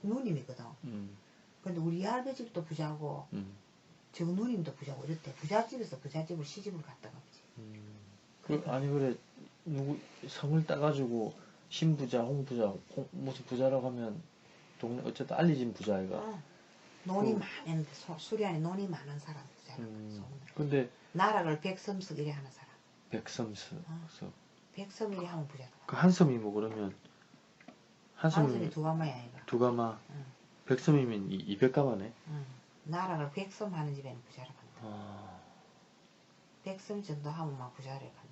누님이거든. 근데 우리 야할배 집도 부자고 저 누님도 부자고 이랬대. 부잣집에서 부잣집을 시집을 갔다가 보지. 아니 그래 누구 성을 따가지고 신부자, 홍부자, 무슨 부자라고 하면 동네 어쨌든 알려진 부자애가. 논이 많은데 수리안에 논이 많은 사람 부자라고. 근데 나락을 백섬석 이래 하는 사람. 백섬석. 백섬 이래 하면 부자다. 그 한섬이 뭐 그러면 한섬이 두 가마야 이거. 두 가마. 백섬이면 200가마네. 나락을 백섬 하는 집에는 부자라고 한다. 백섬 정도 하면 막 부자를 간다.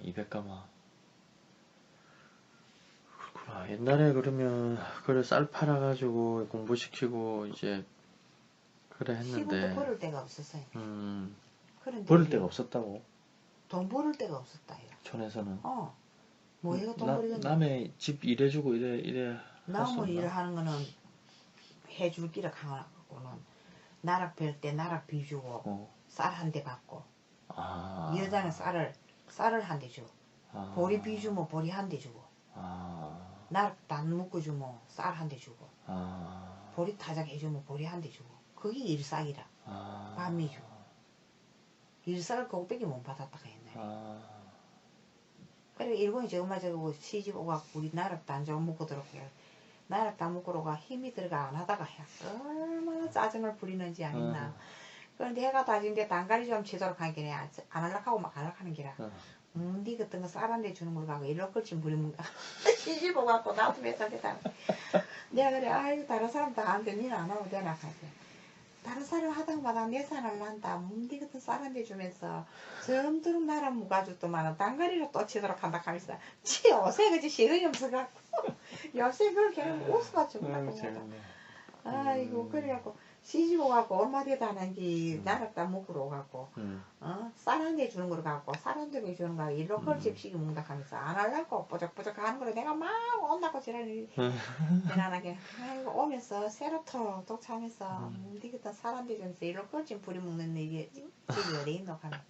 200가마. 그렇구나. 옛날에 그러면 그래 쌀 팔아가지고 공부시키고 이제 그래 했는데. 시골도 벌을 데가 없었어요. 벌을 데가 없었다고? 돈 벌을 데가 없었다 이거. 촌에서는. 뭐 이거 돈 벌이겠나? 남의 집 일해주고 이래. 남의 일을 하는 거는 해줄 기라 강하고는 나락 별 때 나락 비주고 쌀 한 대 받고 여자는 쌀을 한 대 주고 보리 비주면 보리 한 대 주고 나락 단 묶어주면 쌀 한 대 주고 보리 타작 해주면 보리 한 대 주고 그게 일삭이라. 밤이 주고 일삭을 그거밖에 못 받았다가 옛날에. 그래 일본이 저 엄마 저거 시집 오갖고 우리 나락 단정 묶어들었고 나락 다 묶으러가 힘이 들어가 안 하다가 얼마나 짜증을 부리는지 아니나. 그런데 해가 다진데 단가리 좀 치도록 하긴 해. 안 하려고 막 하려고 하는 기라. 니 같은 거 쌀 한 대 주는 걸 가고 일로 걸친 부리면 시집 오갖고 나도 몇 살 됐다. 내가 그래 아이고 다른 사람 다 하는데 니는 안 하면 되나 하지. 다른 사람 하다마다 내 산을 난다. 문디 같은 사람들 주면서 점점 나라 무가죽도만은 단가리로 또 치도록 한다 하면서 치 요새 그지 시간이 없어갖고 요새 그렇게 웃어가지고 나도 아이고 그래갖고 시집오 가고 얼마 되도 안 한 게 나라 따먹으러 오갖고 쌀 한 대 주는 걸 갖고 쌀 한 대 주는 거 일로 컬집시기 먹다 하면서 안 하려고 뽀적뽀적 하는 거를 내가 막 온다고 지랄이 대단하게 아이고 오면서 세로토 독차면서 니 그때 쌀 한 대 주면서 일로 컬집 부리 먹는 일이 집이 어디 있노 하면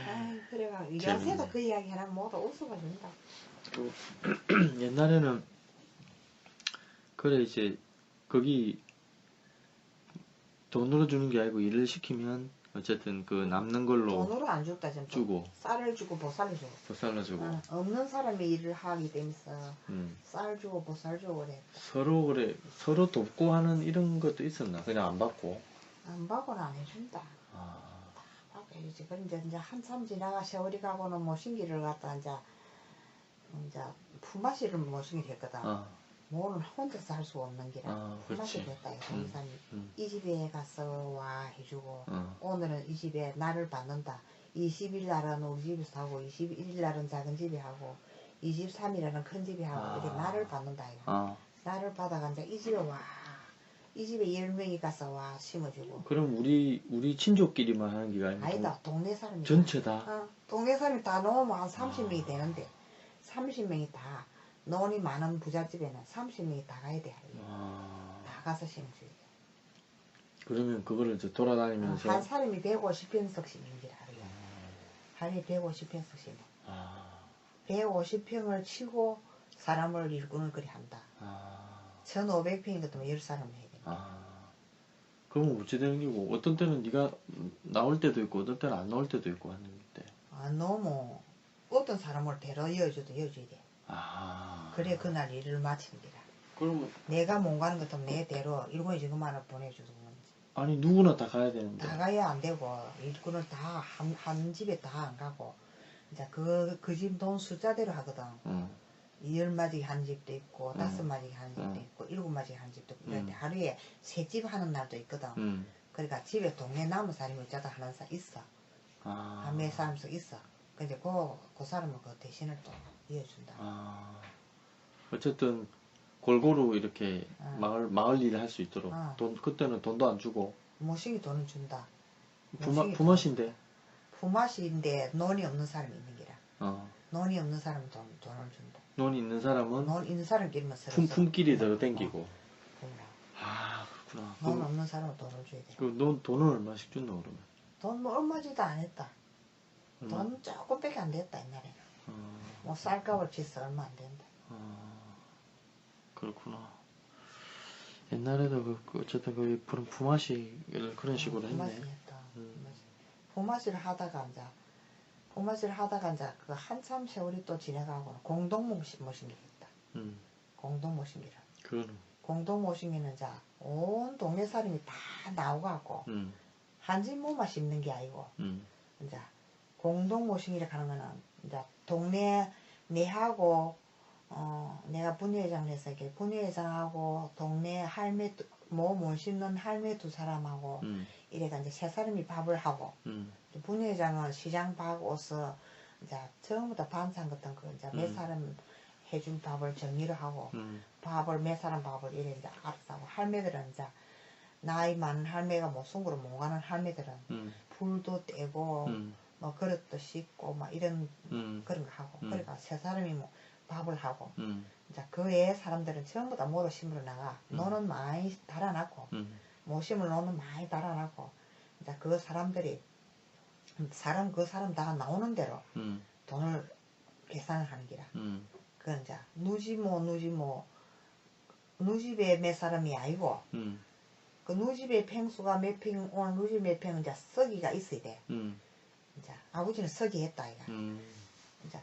아이 그래가 요새도 그 이야기 하나 모두 웃어가 준다. 옛날에는 그래 이제 거기 돈으로 주는 게 아니고 일을 시키면 어쨌든 그 남는 걸로 돈으로 안 줬다 진짜. 주고 쌀을 주고 보살을 주고. 보살로 주고 없는 사람이 일을 하기 때문에 쌀 주고 보살 주고 그래. 서로 돕고 하는 이런 것도 있었나? 그냥 안 받고 안 받고는 안 해준다. 받아야지. 그런데 이제 한참 지나가 세월이 가고는 모신기를 갖다 이제 품앗이를 모신기 했거든. 뭐는 혼자서 할 수 없는 기라 품앗이 됐다. 이 집에 가서 와 해주고 오늘은 이 집에 나를 받는다. 20일 날은 우리 집에서 하고 21일 날은 작은 집에 하고 23일날은 큰 집에 하고 이렇게 나를 받는다. 나를 받아가 이제 이 집에 와. 이 집에 10명이 가서 와 심어주고. 그럼 우리 친족끼리만 하는 게 아니면 아니다. 동네 사람이 전체 다? 동네 사람이 다 넣으면 한 30명이 되는데 30명이 다 논이 많은 부잣집에는 30명이 다 가야 돼. 다 가서 심어줘야 돼. 그러면 그거를 이제 돌아다니면서 한 사람이 150평씩 심는지라 하루에 150평씩 심어. 150평을 치고 사람을 일꾼을 그리 한다. 1500평이거든 10사람을 해야 돼. 그러면 어찌 되는 거고 어떤 때는 네가 나올 때도 있고 어떤 때는 안 나올 때도 있고 하는데 안 나오면 어떤 사람을 데려 이어줘도 이어줘야 돼. 그래 그날 일을 마치는 기라. 그러면 내가 못 가는 것도 내 대로 일꾼이 지금만을 보내주고 아니 누구나 다 가야 되는데 다 가야 안 되고 일꾼을 다 한 집에 다 안 가고 이제 그 집 돈 숫자대로 하거든. 10마지 한 집도 있고 5마지 한 집도 있고 7마지 한 집도 있고 이런데 하루에 3집 하는 날도 있거든. 그러니까 집에 동네 남은 사람이 어쩌다 하는 사람 있어. 한 몇 사람씩 있어. 근데 그 사람은 그 대신을 또 이어준다. 어쨌든 골고루 이렇게 마을 일을 할 수 있도록 그때는 돈도 안 주고 모시기 돈은 준다. 품앗인데 품앗인데 논이 없는 사람이 있는 기라. 논이 없는 사람은 돈을 준다. 논이 있는 사람은 논 있는 사람끼리만 서로 품길이 더 땡기고. 그렇구나. 논 없는 사람은 돈을 줘야 돼. 그 돈은 얼마씩 준다 그러면? 돈 뭐 얼마지도 안 했다. 돈 조금밖에 안 됐다 옛날에는. 뭐 쌀값을 치서 얼마 안 된다. 그렇구나. 옛날에도 어쨌든 그 품앗이를 그런 식으로 했네. 품앗이했다. 품앗이를 하다가 이제 그 한참 세월이 또 지나가고 공동 모신기 했다. 공동 모신기를. 공동 모신기는 이제 온 동네 사람이 다 나오고 한 집 몸만 심는 게 아니고 이제 공동 모신기를 가는 거는 이제 동네 내하고 내가 분회장 해서 이렇게 분회장하고 동네 할매 못 심는 할매 2사람하고 이래가 이제 3사람이 밥을 하고 분회장은 시장 밥 옷을 이제 전부 다 반찬 같은 거 이제 몇 사람 해준 밥을 정리를 하고 밥을 몇 사람 밥을 이래 이제 알아서 하고 할매들은 이제 나이 많은 할매가 뭐 송구로 못 가는 할매들은 불도 떼고 뭐 그릇도 씻고 막 이런 그런 거 하고 그러니까 3사람이 뭐 밥을 하고 이제 그 외의 사람들은 전부 다 모두 심으러 나가. 노는 많이 달아놨고 못 심을 노는 많이 달아놨고 이제 그 사람들이 그 사람 다 나오는 대로 돈을 계산을 하는 기라. 그건 이제 누집에 몇 사람이 아니고 그 누집의 평수가 몇 평, 오늘 누집 몇 평은 이제 서기가 있어야 돼. 이제 아버지는 서기 했다 이가. 이제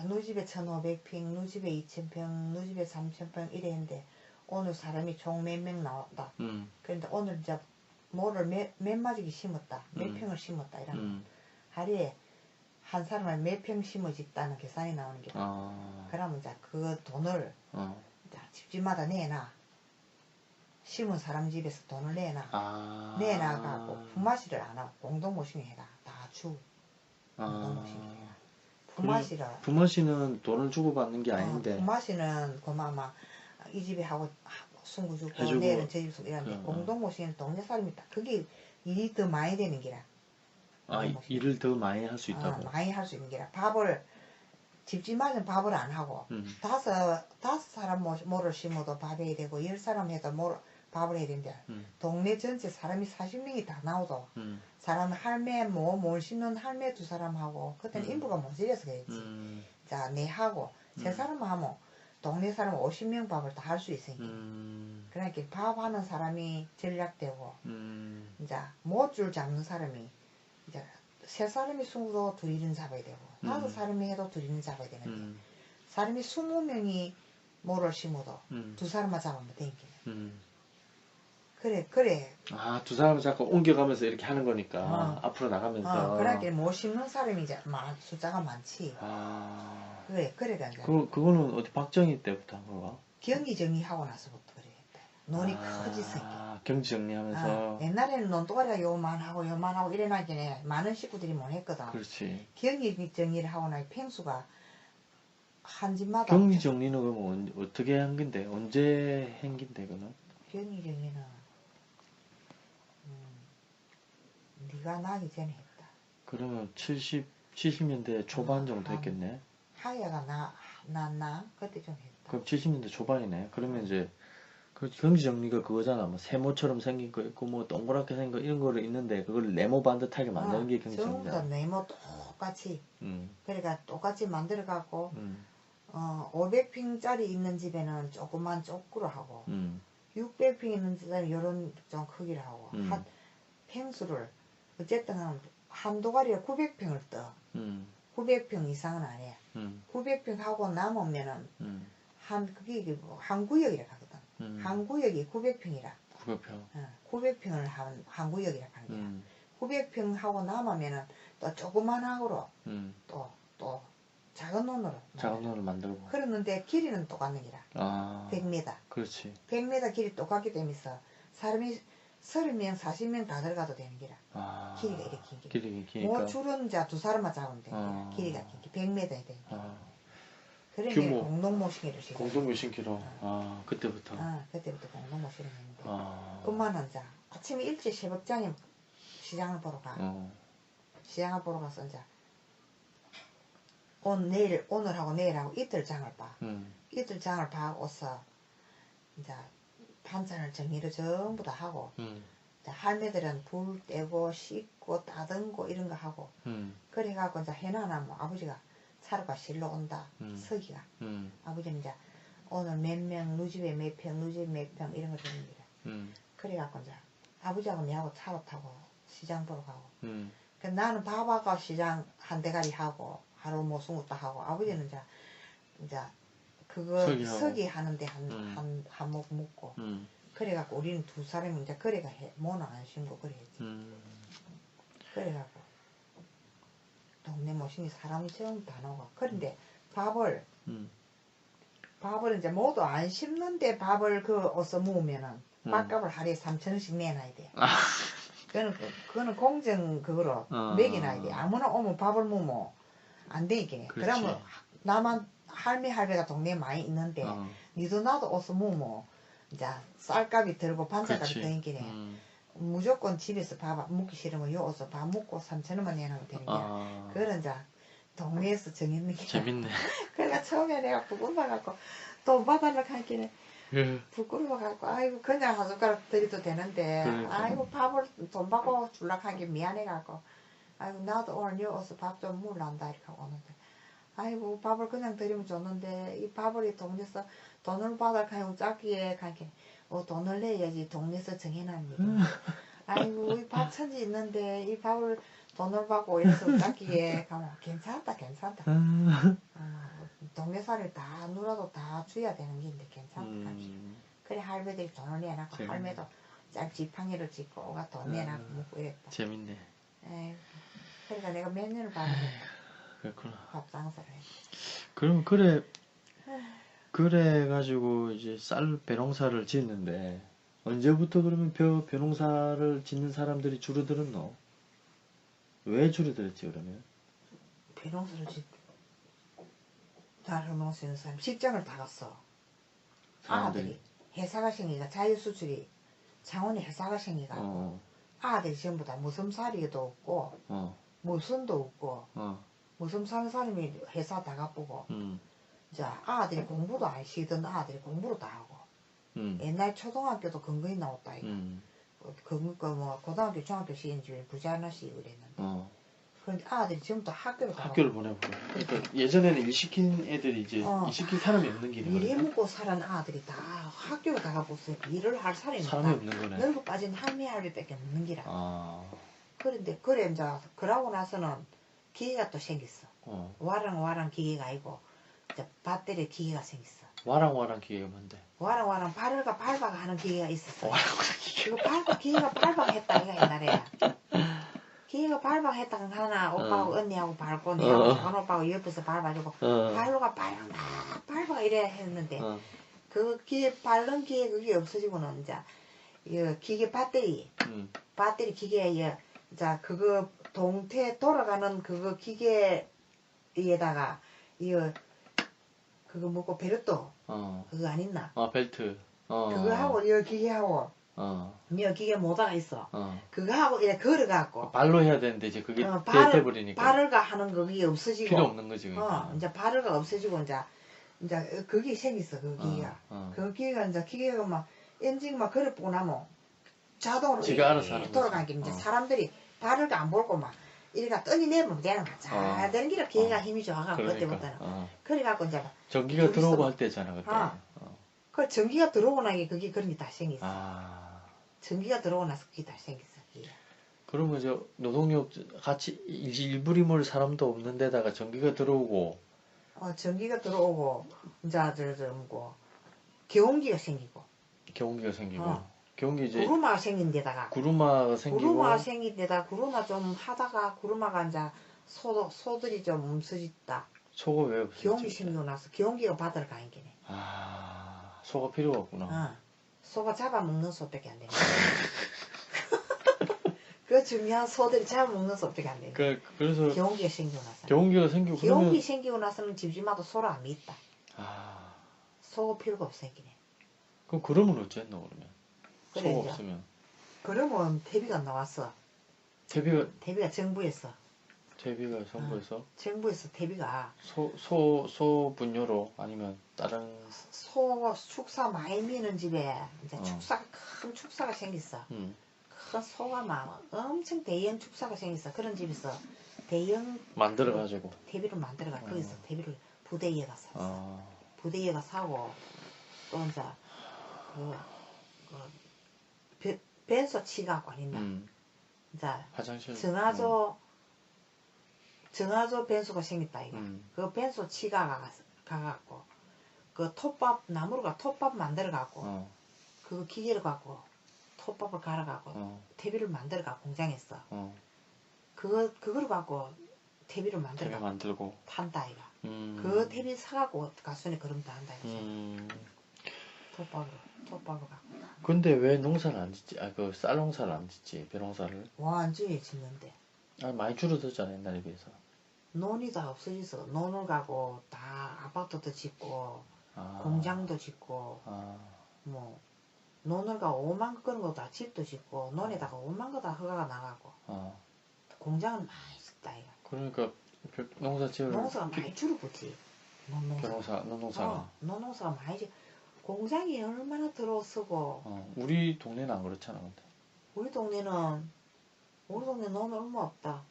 누집에 1500평, 누집에 2000평, 누집에 3000평 이래 했는데 오늘 사람이 총 몇 명 나왔다. 그런데 오늘 이제 뭐를 몇 마지기 심었다. 몇 평을 심었다 이러면 하루에 한 사람을 몇 평 심어졌다는 계산이 나오는 게. 그러면 이제 그 돈을 이제 집집마다 내놔. 심은 사람 집에서 돈을 내놔. 아. 내놔가고 품앗이를 안 하고 공동모심이 해라. 다 주고 공동모심이 해라. 품앗이를 품앗이는 돈을 주고 받는 게 아닌데. 품앗이는 그마마 이 집에 하고 순구 주고 해주고, 내일은 제 집에 이런데 공동모심은 동네 사람이 딱 그게 일이 더 많이 되는 기라. 아, 일을 더 많이 할 수 있다고. 많이 할 수 있는 기라. 밥을 집집마다 밥을 안 하고 다섯 사람 모를 심어도 밥 해야 되고 10사람 해도 밥을 해야 된대. 동네 전체 사람이 40명이 다 나오도 사람 할매 뭘 심는 할매 2사람하고 그때는 인부가 모자라서 그랬지. 자, 내하고 3사람 하면 동네 사람 50명 밥을 다 할 수 있으니까. 그러니까 밥하는 사람이 전략되고 이제 못줄 잡는 사람이 이제 3사람이 숨어도 2일은 잡아야 되고 5사람이 해도 2일은 잡아야 되는데 사람이 20명이 모를 심어도 2사람만 잡으면 되니까. 그래. 아, 2사람을 자꾸 옮겨가면서 이렇게 하는 거니까 앞으로 나가면서. 그러니까 못 심는 사람이 이제 숫자가 많지. 아. 그래가 이제. 그거는 어디 박정희 때부터 한 거가? 경기 정리하고 나서부터 그랬다. 논이 커지니까. 경지 정리하면서. 옛날에는 논두가리가 요만하고 이래나긴 해. 많은 식구들이 못 했거든. 그렇지. 경기 정리를 하고 나니 팽수가 한 집마다. 경리 정리는 그러면 어떻게 한 건데? 언제 한 건데, 그거는? 경리 정리는 네가 나기 전에 했다. 그러면 70년대 초반 정도 했겠네? 하야가 났나? 그때 좀 했다. 그럼 70년대 초반이네. 그러면 이제 그 경지 정리가 그거잖아. 뭐 세모처럼 생긴 거 있고 뭐 동그랗게 생긴 거 이런 거를 있는데 그걸 네모 반듯하게 만드는 게 경지 전부 다 정리야. 네모 똑같이. 그러니까 똑같이 만들어 갖고 500평짜리 있는 집에는 조그만 쪽구로 하고 600평 있는 집에는 요런 좀 크기로 하고 한 평수를 어쨌든 한두 가리에 900평을 떠. 900평 이상은 안 해. 900평 하고 남으면은 그게 한 구역이라 하거든. 한 구역이 900평이라. 900평. 900평을 한 구역이라 하는 거야. 900평 하고 남으면은 또 조그만하고로 또 작은 논으로 만들고. 그러는데 길이는 똑같는 기라. 100m. 그렇지. 100m 길이 똑같게 되면서 사람이 30명, 40명 다 들어가도 되는 기라. 길이가 이렇게 긴 게. 길이 기니까. 뭐 줄은 이제 2사람만 잡으면 되는 길이가 긴 게. 100m에 되니까. 그러니 공동모시기를 시작. 공동모시기로. 그때부터. 그때부터 공동모시기를 했는데. 그만은 이제 아침에 일찍 새벽장에 시장을 보러 가. 시장을 보러 가서 이제 오늘하고 내일하고 이틀 장을 봐. 이틀 장을 봐고서 이제 반찬을 정리를 전부 다 하고 할매들은 불 떼고 씻고 따듬고 이런 거 하고 그래갖고 이제 해놔나면 아버지가 차로가 실러 온다. 서기가 아버지는 이제 오늘 몇 명, 누집에 몇 평, 누집에 몇 평 이런 거 되는 거야. 그래갖고 이제 아버지하고 내하고 차로 타고 시장 보러 가고 그 나는 밥하고 시장 한 대가리 하고 하루 뭐 스무다 하고 아버지는 이제 그거 서기 하는데 한몫 묵고 그래갖고 우리는 2사람이 이제 그래가 해 모는 안 신고 그래 했지. 그래갖고 동네 모시니 사람이 전부 다 나오고 그런데 밥을 이제 모두 안 심는데 밥을 어서 모으면은 밥값을 하루에 3,000원씩 내놔야 돼. 그거는 공정 그거로 매겨놔야 돼. 아무나 오면 밥을 모으면 안 되게. 그러면 나만 할배가 동네에 많이 있는데 니도 나도 어서 모으면 이제 쌀값이 들고 반찬값이 들기래. 무조건 집에서 밥 먹기 싫으면 요 어서 밥 먹고 3,000원만 내놔도 되는 거야. 그걸 이제 동네에서 정했는 게. 재밌네. 그러니까 처음에 내가 부끄러워갖고 돈 받으려고 하기는 부끄러워갖고 아이고 그냥 한 숟가락 드려도 되는데 아이고 밥을 돈 받고 주려고 하기 미안해갖고 아이고 나도 오늘 요 어서 밥 좀 먹으란다 이렇게 오는데 아이고 밥을 그냥 드리면 좋는데 이 밥을 이 동네에서 돈을 받으려고 작기에 가게 돈을 내야지 동네에서 정해놨니. 아이고 이 밥천지 있는데 이 밥을 돈을 받고 이래서 작기에 가면 괜찮다. 동네살을 다 누라도 다 줘야 되는 게 있는데 괜찮다. 그래 할배들이 돈을 내놔고 할매도 짝 지팡이를 짓고 오가 돈 내놔고 먹고 이랬다. 재밌네. 에이, 그러니까 내가 몇 년을 봤는데 그렇구나. 밥장사를 했지. 그럼 그래가지고 이제 쌀 배농사를 짓는데 언제부터 그러면 벼농사를 짓는 사람들이 줄어들었노? 왜 줄어들었지 그러면? 벼농사를 다른 농사 있는 사람 직장을 다 갔어. 아들이 회사가 생기가 자유수출이 창원에 회사가 생기가 아들이 전부 다 무섬살이도 없고 무선도 없고 무섬 사는 사람이 회사 다 가보고 이제 아들이 공부도 안 시키던 아들이 공부를 다 하고 옛날 초등학교도 근거히 나왔다 이거 뭐 고등학교 중학교 시인 집에 부자 하나씩 그랬는데 그런데 아들이 전부 다 학교를 보내고 그러니까 예전에는 일 시킨 애들이 이제 일 시킨 사람이 없는 길이 일해 먹고 사는 아들이 다 학교를 다 가보세요. 일을 할 사람이 없는 거네. 늙어 빠진 할매 할배밖에 없는 기라. 그런데 이제 그러고 나서는 기계가 또 생겼어. 와랑 기계가 아니고 이제 배터리 기계가 생겼어. 와랑 기계가 뭔데? 와랑 발바가 하는 기계가 있었어. 기계가 발방했다 이거 옛날에. 기계가 발방했다 하나 오빠하고 언니하고 밟고 내하고 작은 오빠하고 옆에서 밟아주고 발로가 발바가 이래 했는데 그 기계 밟는 기계 그게 없어지고는 이제 이 기계 배터리 기계에 이제 그거 동태 돌아가는 그거 기계에다가 이거 그거 뭐고 베르토 그거 안 있나? 벨트. 그거 하고 이 기계하고 이 기계 모다가 있어. 그거 하고 이래 걸어갖고 발로 해야 되는데 이제 그게 돼버리니까 발을가 하는 그게 없어지고 필요 없는 거지. 그러니까. 이제 발을가 없어지고 이제 그게 생겼어 그 기계가. 그 기계가 이제 기계가 막 엔진 막 걸어보고 나면 자동으로 지가 알아서 하는 돌아가게 이제 사람들이 발을가 안 볼고 막 이래가 떠니 내면 되는 거야. 잘 되는 기라 기계가 힘이 좋아가고 그때부터는. 그래갖고 이제 전기가 들어오고 할 때잖아 그때. 그 전기가 들어오고 나게 그게 그런 게 다 생겼어. 전기가 들어오고 나서 그게 다 생겼어. 그러면 저 노동력 같이 일부림을 사람도 없는 데다가 전기가 들어오고 전기가 들어오고 이제 뭐 경운기가 생기고 경운기 이제 구루마가 생긴 데다가 구루마가 생긴 데다가 구루마 좀 하다가 구루마가 이제 소들이 좀 없어졌다. 소가 왜 없어졌지? 경운기 생기고 나서 경운기가 바다를 가는 게네. 소가 필요가 없구나. 소가 잡아먹는 소밖에 안 되네. 그 중요한 소들이 잡아먹는 소밖에 안 되네. 그래서 경운기가 생기고 나서. 경운기 생기고 나서는 집집마다 소를 안 믿다. 소가 필요가 없어지네. 그럼 그러면 어쨌노 그러면? 그래, 소가 없으면. 그러면 퇴비가 나왔어. 퇴비가 정부에서. 퇴비가 정부에서? 정부에서 퇴비가. 소 분뇨로 아니면 다른. 소 축사 많이 미는 집에 이제 큰 축사가 생겼어. 큰 소가 막 엄청 대형 축사가 생겼어. 그런 집에서 대형 만들어가지고 퇴비를 만들어가 거기서 퇴비를 부대에가 샀어. 부대에가 사고 또 이제 벤소 치가고 아닌가. 이제 화장실. 정화조 벤소가 생겼다 이거. 그 벤소 치가 가갖고 그 톱밥 나무가 톱밥 만들어 갖고 그 기계를 갖고 톱밥을 갈아 갖고 퇴비를 만들어 갖고 공장에서 그걸 갖고 퇴비를 만들고 탄다 이가. 그 퇴비 사갖고 가수네 그럼도 한다 이거. 톱밥을 갖고. 근데 왜 농사를 안 짓지? 그 쌀 농사를 안 짓지? 벼농사를? 완전히 짓는데. 많이 줄어들었잖아 옛날에 비해서. 논이 다 없어져서 논을 가고 다 아파트도 짓고 공장도 짓고 뭐 논을 가고 5만 거 거 다 집도 짓고 논에다가 5만 거 다 허가가 나가고 공장은 많이 짓다 이거. 그러니까 농사가 많이 줄어붙지. 논농사가 많이 줄. 공장이 얼마나 들어서고. 우리 동네는 안 그렇잖아 근데. 우리 동네 논 얼마 없다.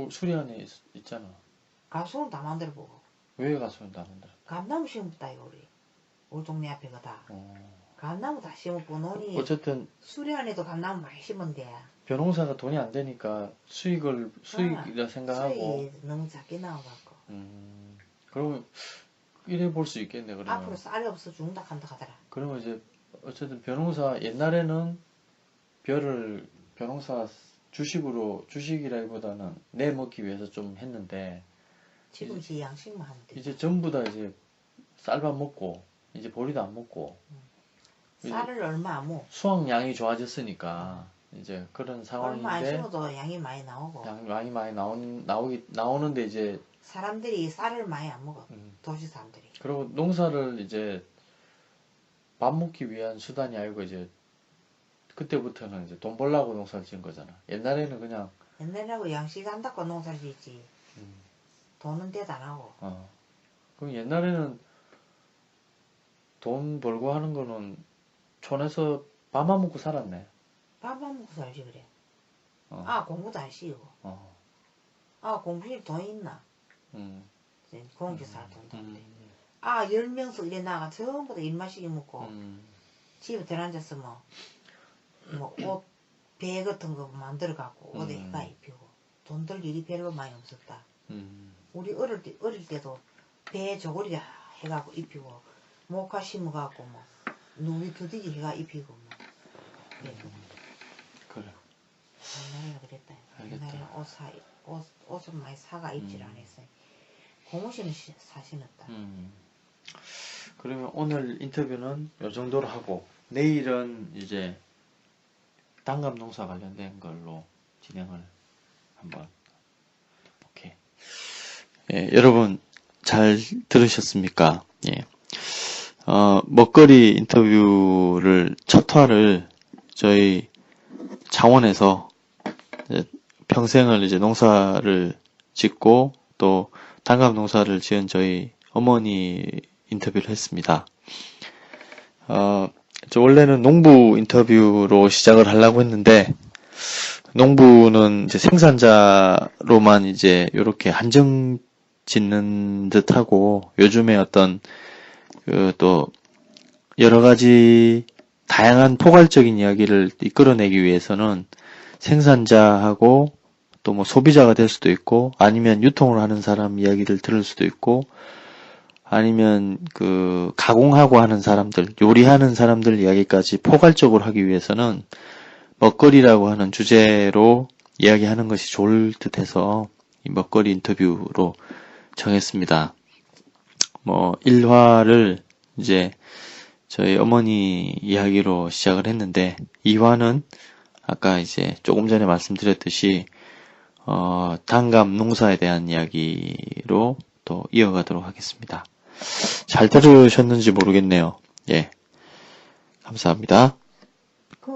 수리안에 있잖아. 가수는 다 만들어보고. 왜 가수는 다 만들어? 감나무 심었다 이거 우리 동네 앞에 거다. 감나무 다 심었고 논이 어쨌든 수리안에도 감나무 많이 심은데 벼농사가 돈이 안 되니까 수익이라 생각하고 수익이 너무 작게 나와갖고. 그러면 이래 볼 수 있겠네 그러면. 앞으로 쌀이 없어 죽는다 한다 하더라. 그러면 이제 어쨌든 벼농사 옛날에는 벼농사 주식이라기보다는 내 먹기 위해서 좀 했는데 지금 지 양식만 하면 돼. 이제 전부 다 이제 쌀밥 먹고 이제 보리도 안 먹고 쌀을 얼마 안 먹어. 수확량이 좋아졌으니까 이제 그런 얼마 안 상황인데 심어도 양이 많이 나오고. 양이 많이 나오는데 이제 사람들이 쌀을 많이 안 먹어. 도시 사람들이. 그리고 농사를 이제 밥 먹기 위한 수단이 아니고 이제 그때부터는 이제 돈 벌려고 농사를 지은 거잖아. 옛날에는 그냥 옛날하고 양식 한다고 농사를 짓지. 돈은 대도 안 하고. 그럼 옛날에는 돈 벌고 하는 거는 촌에서 밥만 먹고 살았네. 밥만 먹고 살지 그래. 어. 공부도 안 시키고. 공부실 돈 있나? 공기사 돈도 안 돼. 10명씩 이래 나가 전부 다 일마시기 먹고 집에 들어앉아서 옷, 배 같은 거 만들어 갖고 옷에 해가 입히고 돈 들 일이 별로 많이 없었다. 우리 어릴 때도 배 조거리 해갖고 입히고 모카 심어 갖고 누리 두들기 해가 입히고 그래. 옛날에는 그랬다. 알겠다. 옛날에 옷을 많이 사가 입질 안 했어요. 고무신은 사신었다. 그러면 오늘 인터뷰는 요 정도로 하고 내일은 이제 단감 농사 관련된 걸로 진행을 한번. 오케이. 예, 여러분 잘 들으셨습니까? 예. 먹거리 인터뷰를 첫 화를 저희 창원에서 이제 평생을 이제 농사를 짓고 또 단감 농사를 지은 저희 어머니 인터뷰를 했습니다. 저 원래는 농부 인터뷰로 시작을 하려고 했는데 농부는 이제 생산자로만 이제 이렇게 한정 짓는 듯하고 요즘에 어떤 또 여러 가지 다양한 포괄적인 이야기를 이끌어내기 위해서는 생산자하고 또 뭐 소비자가 될 수도 있고 아니면 유통을 하는 사람 이야기를 들을 수도 있고 아니면 그 가공하고 하는 사람들, 요리하는 사람들 이야기까지 포괄적으로 하기 위해서는 먹거리라고 하는 주제로 이야기하는 것이 좋을 듯해서 이 먹거리 인터뷰로 정했습니다. 1화를 이제 저희 어머니 이야기로 시작을 했는데 2화는 아까 이제 조금 전에 말씀드렸듯이 단감 농사에 대한 이야기로 또 이어가도록 하겠습니다. 잘 들으셨는지 모르겠네요. 예. 감사합니다. 그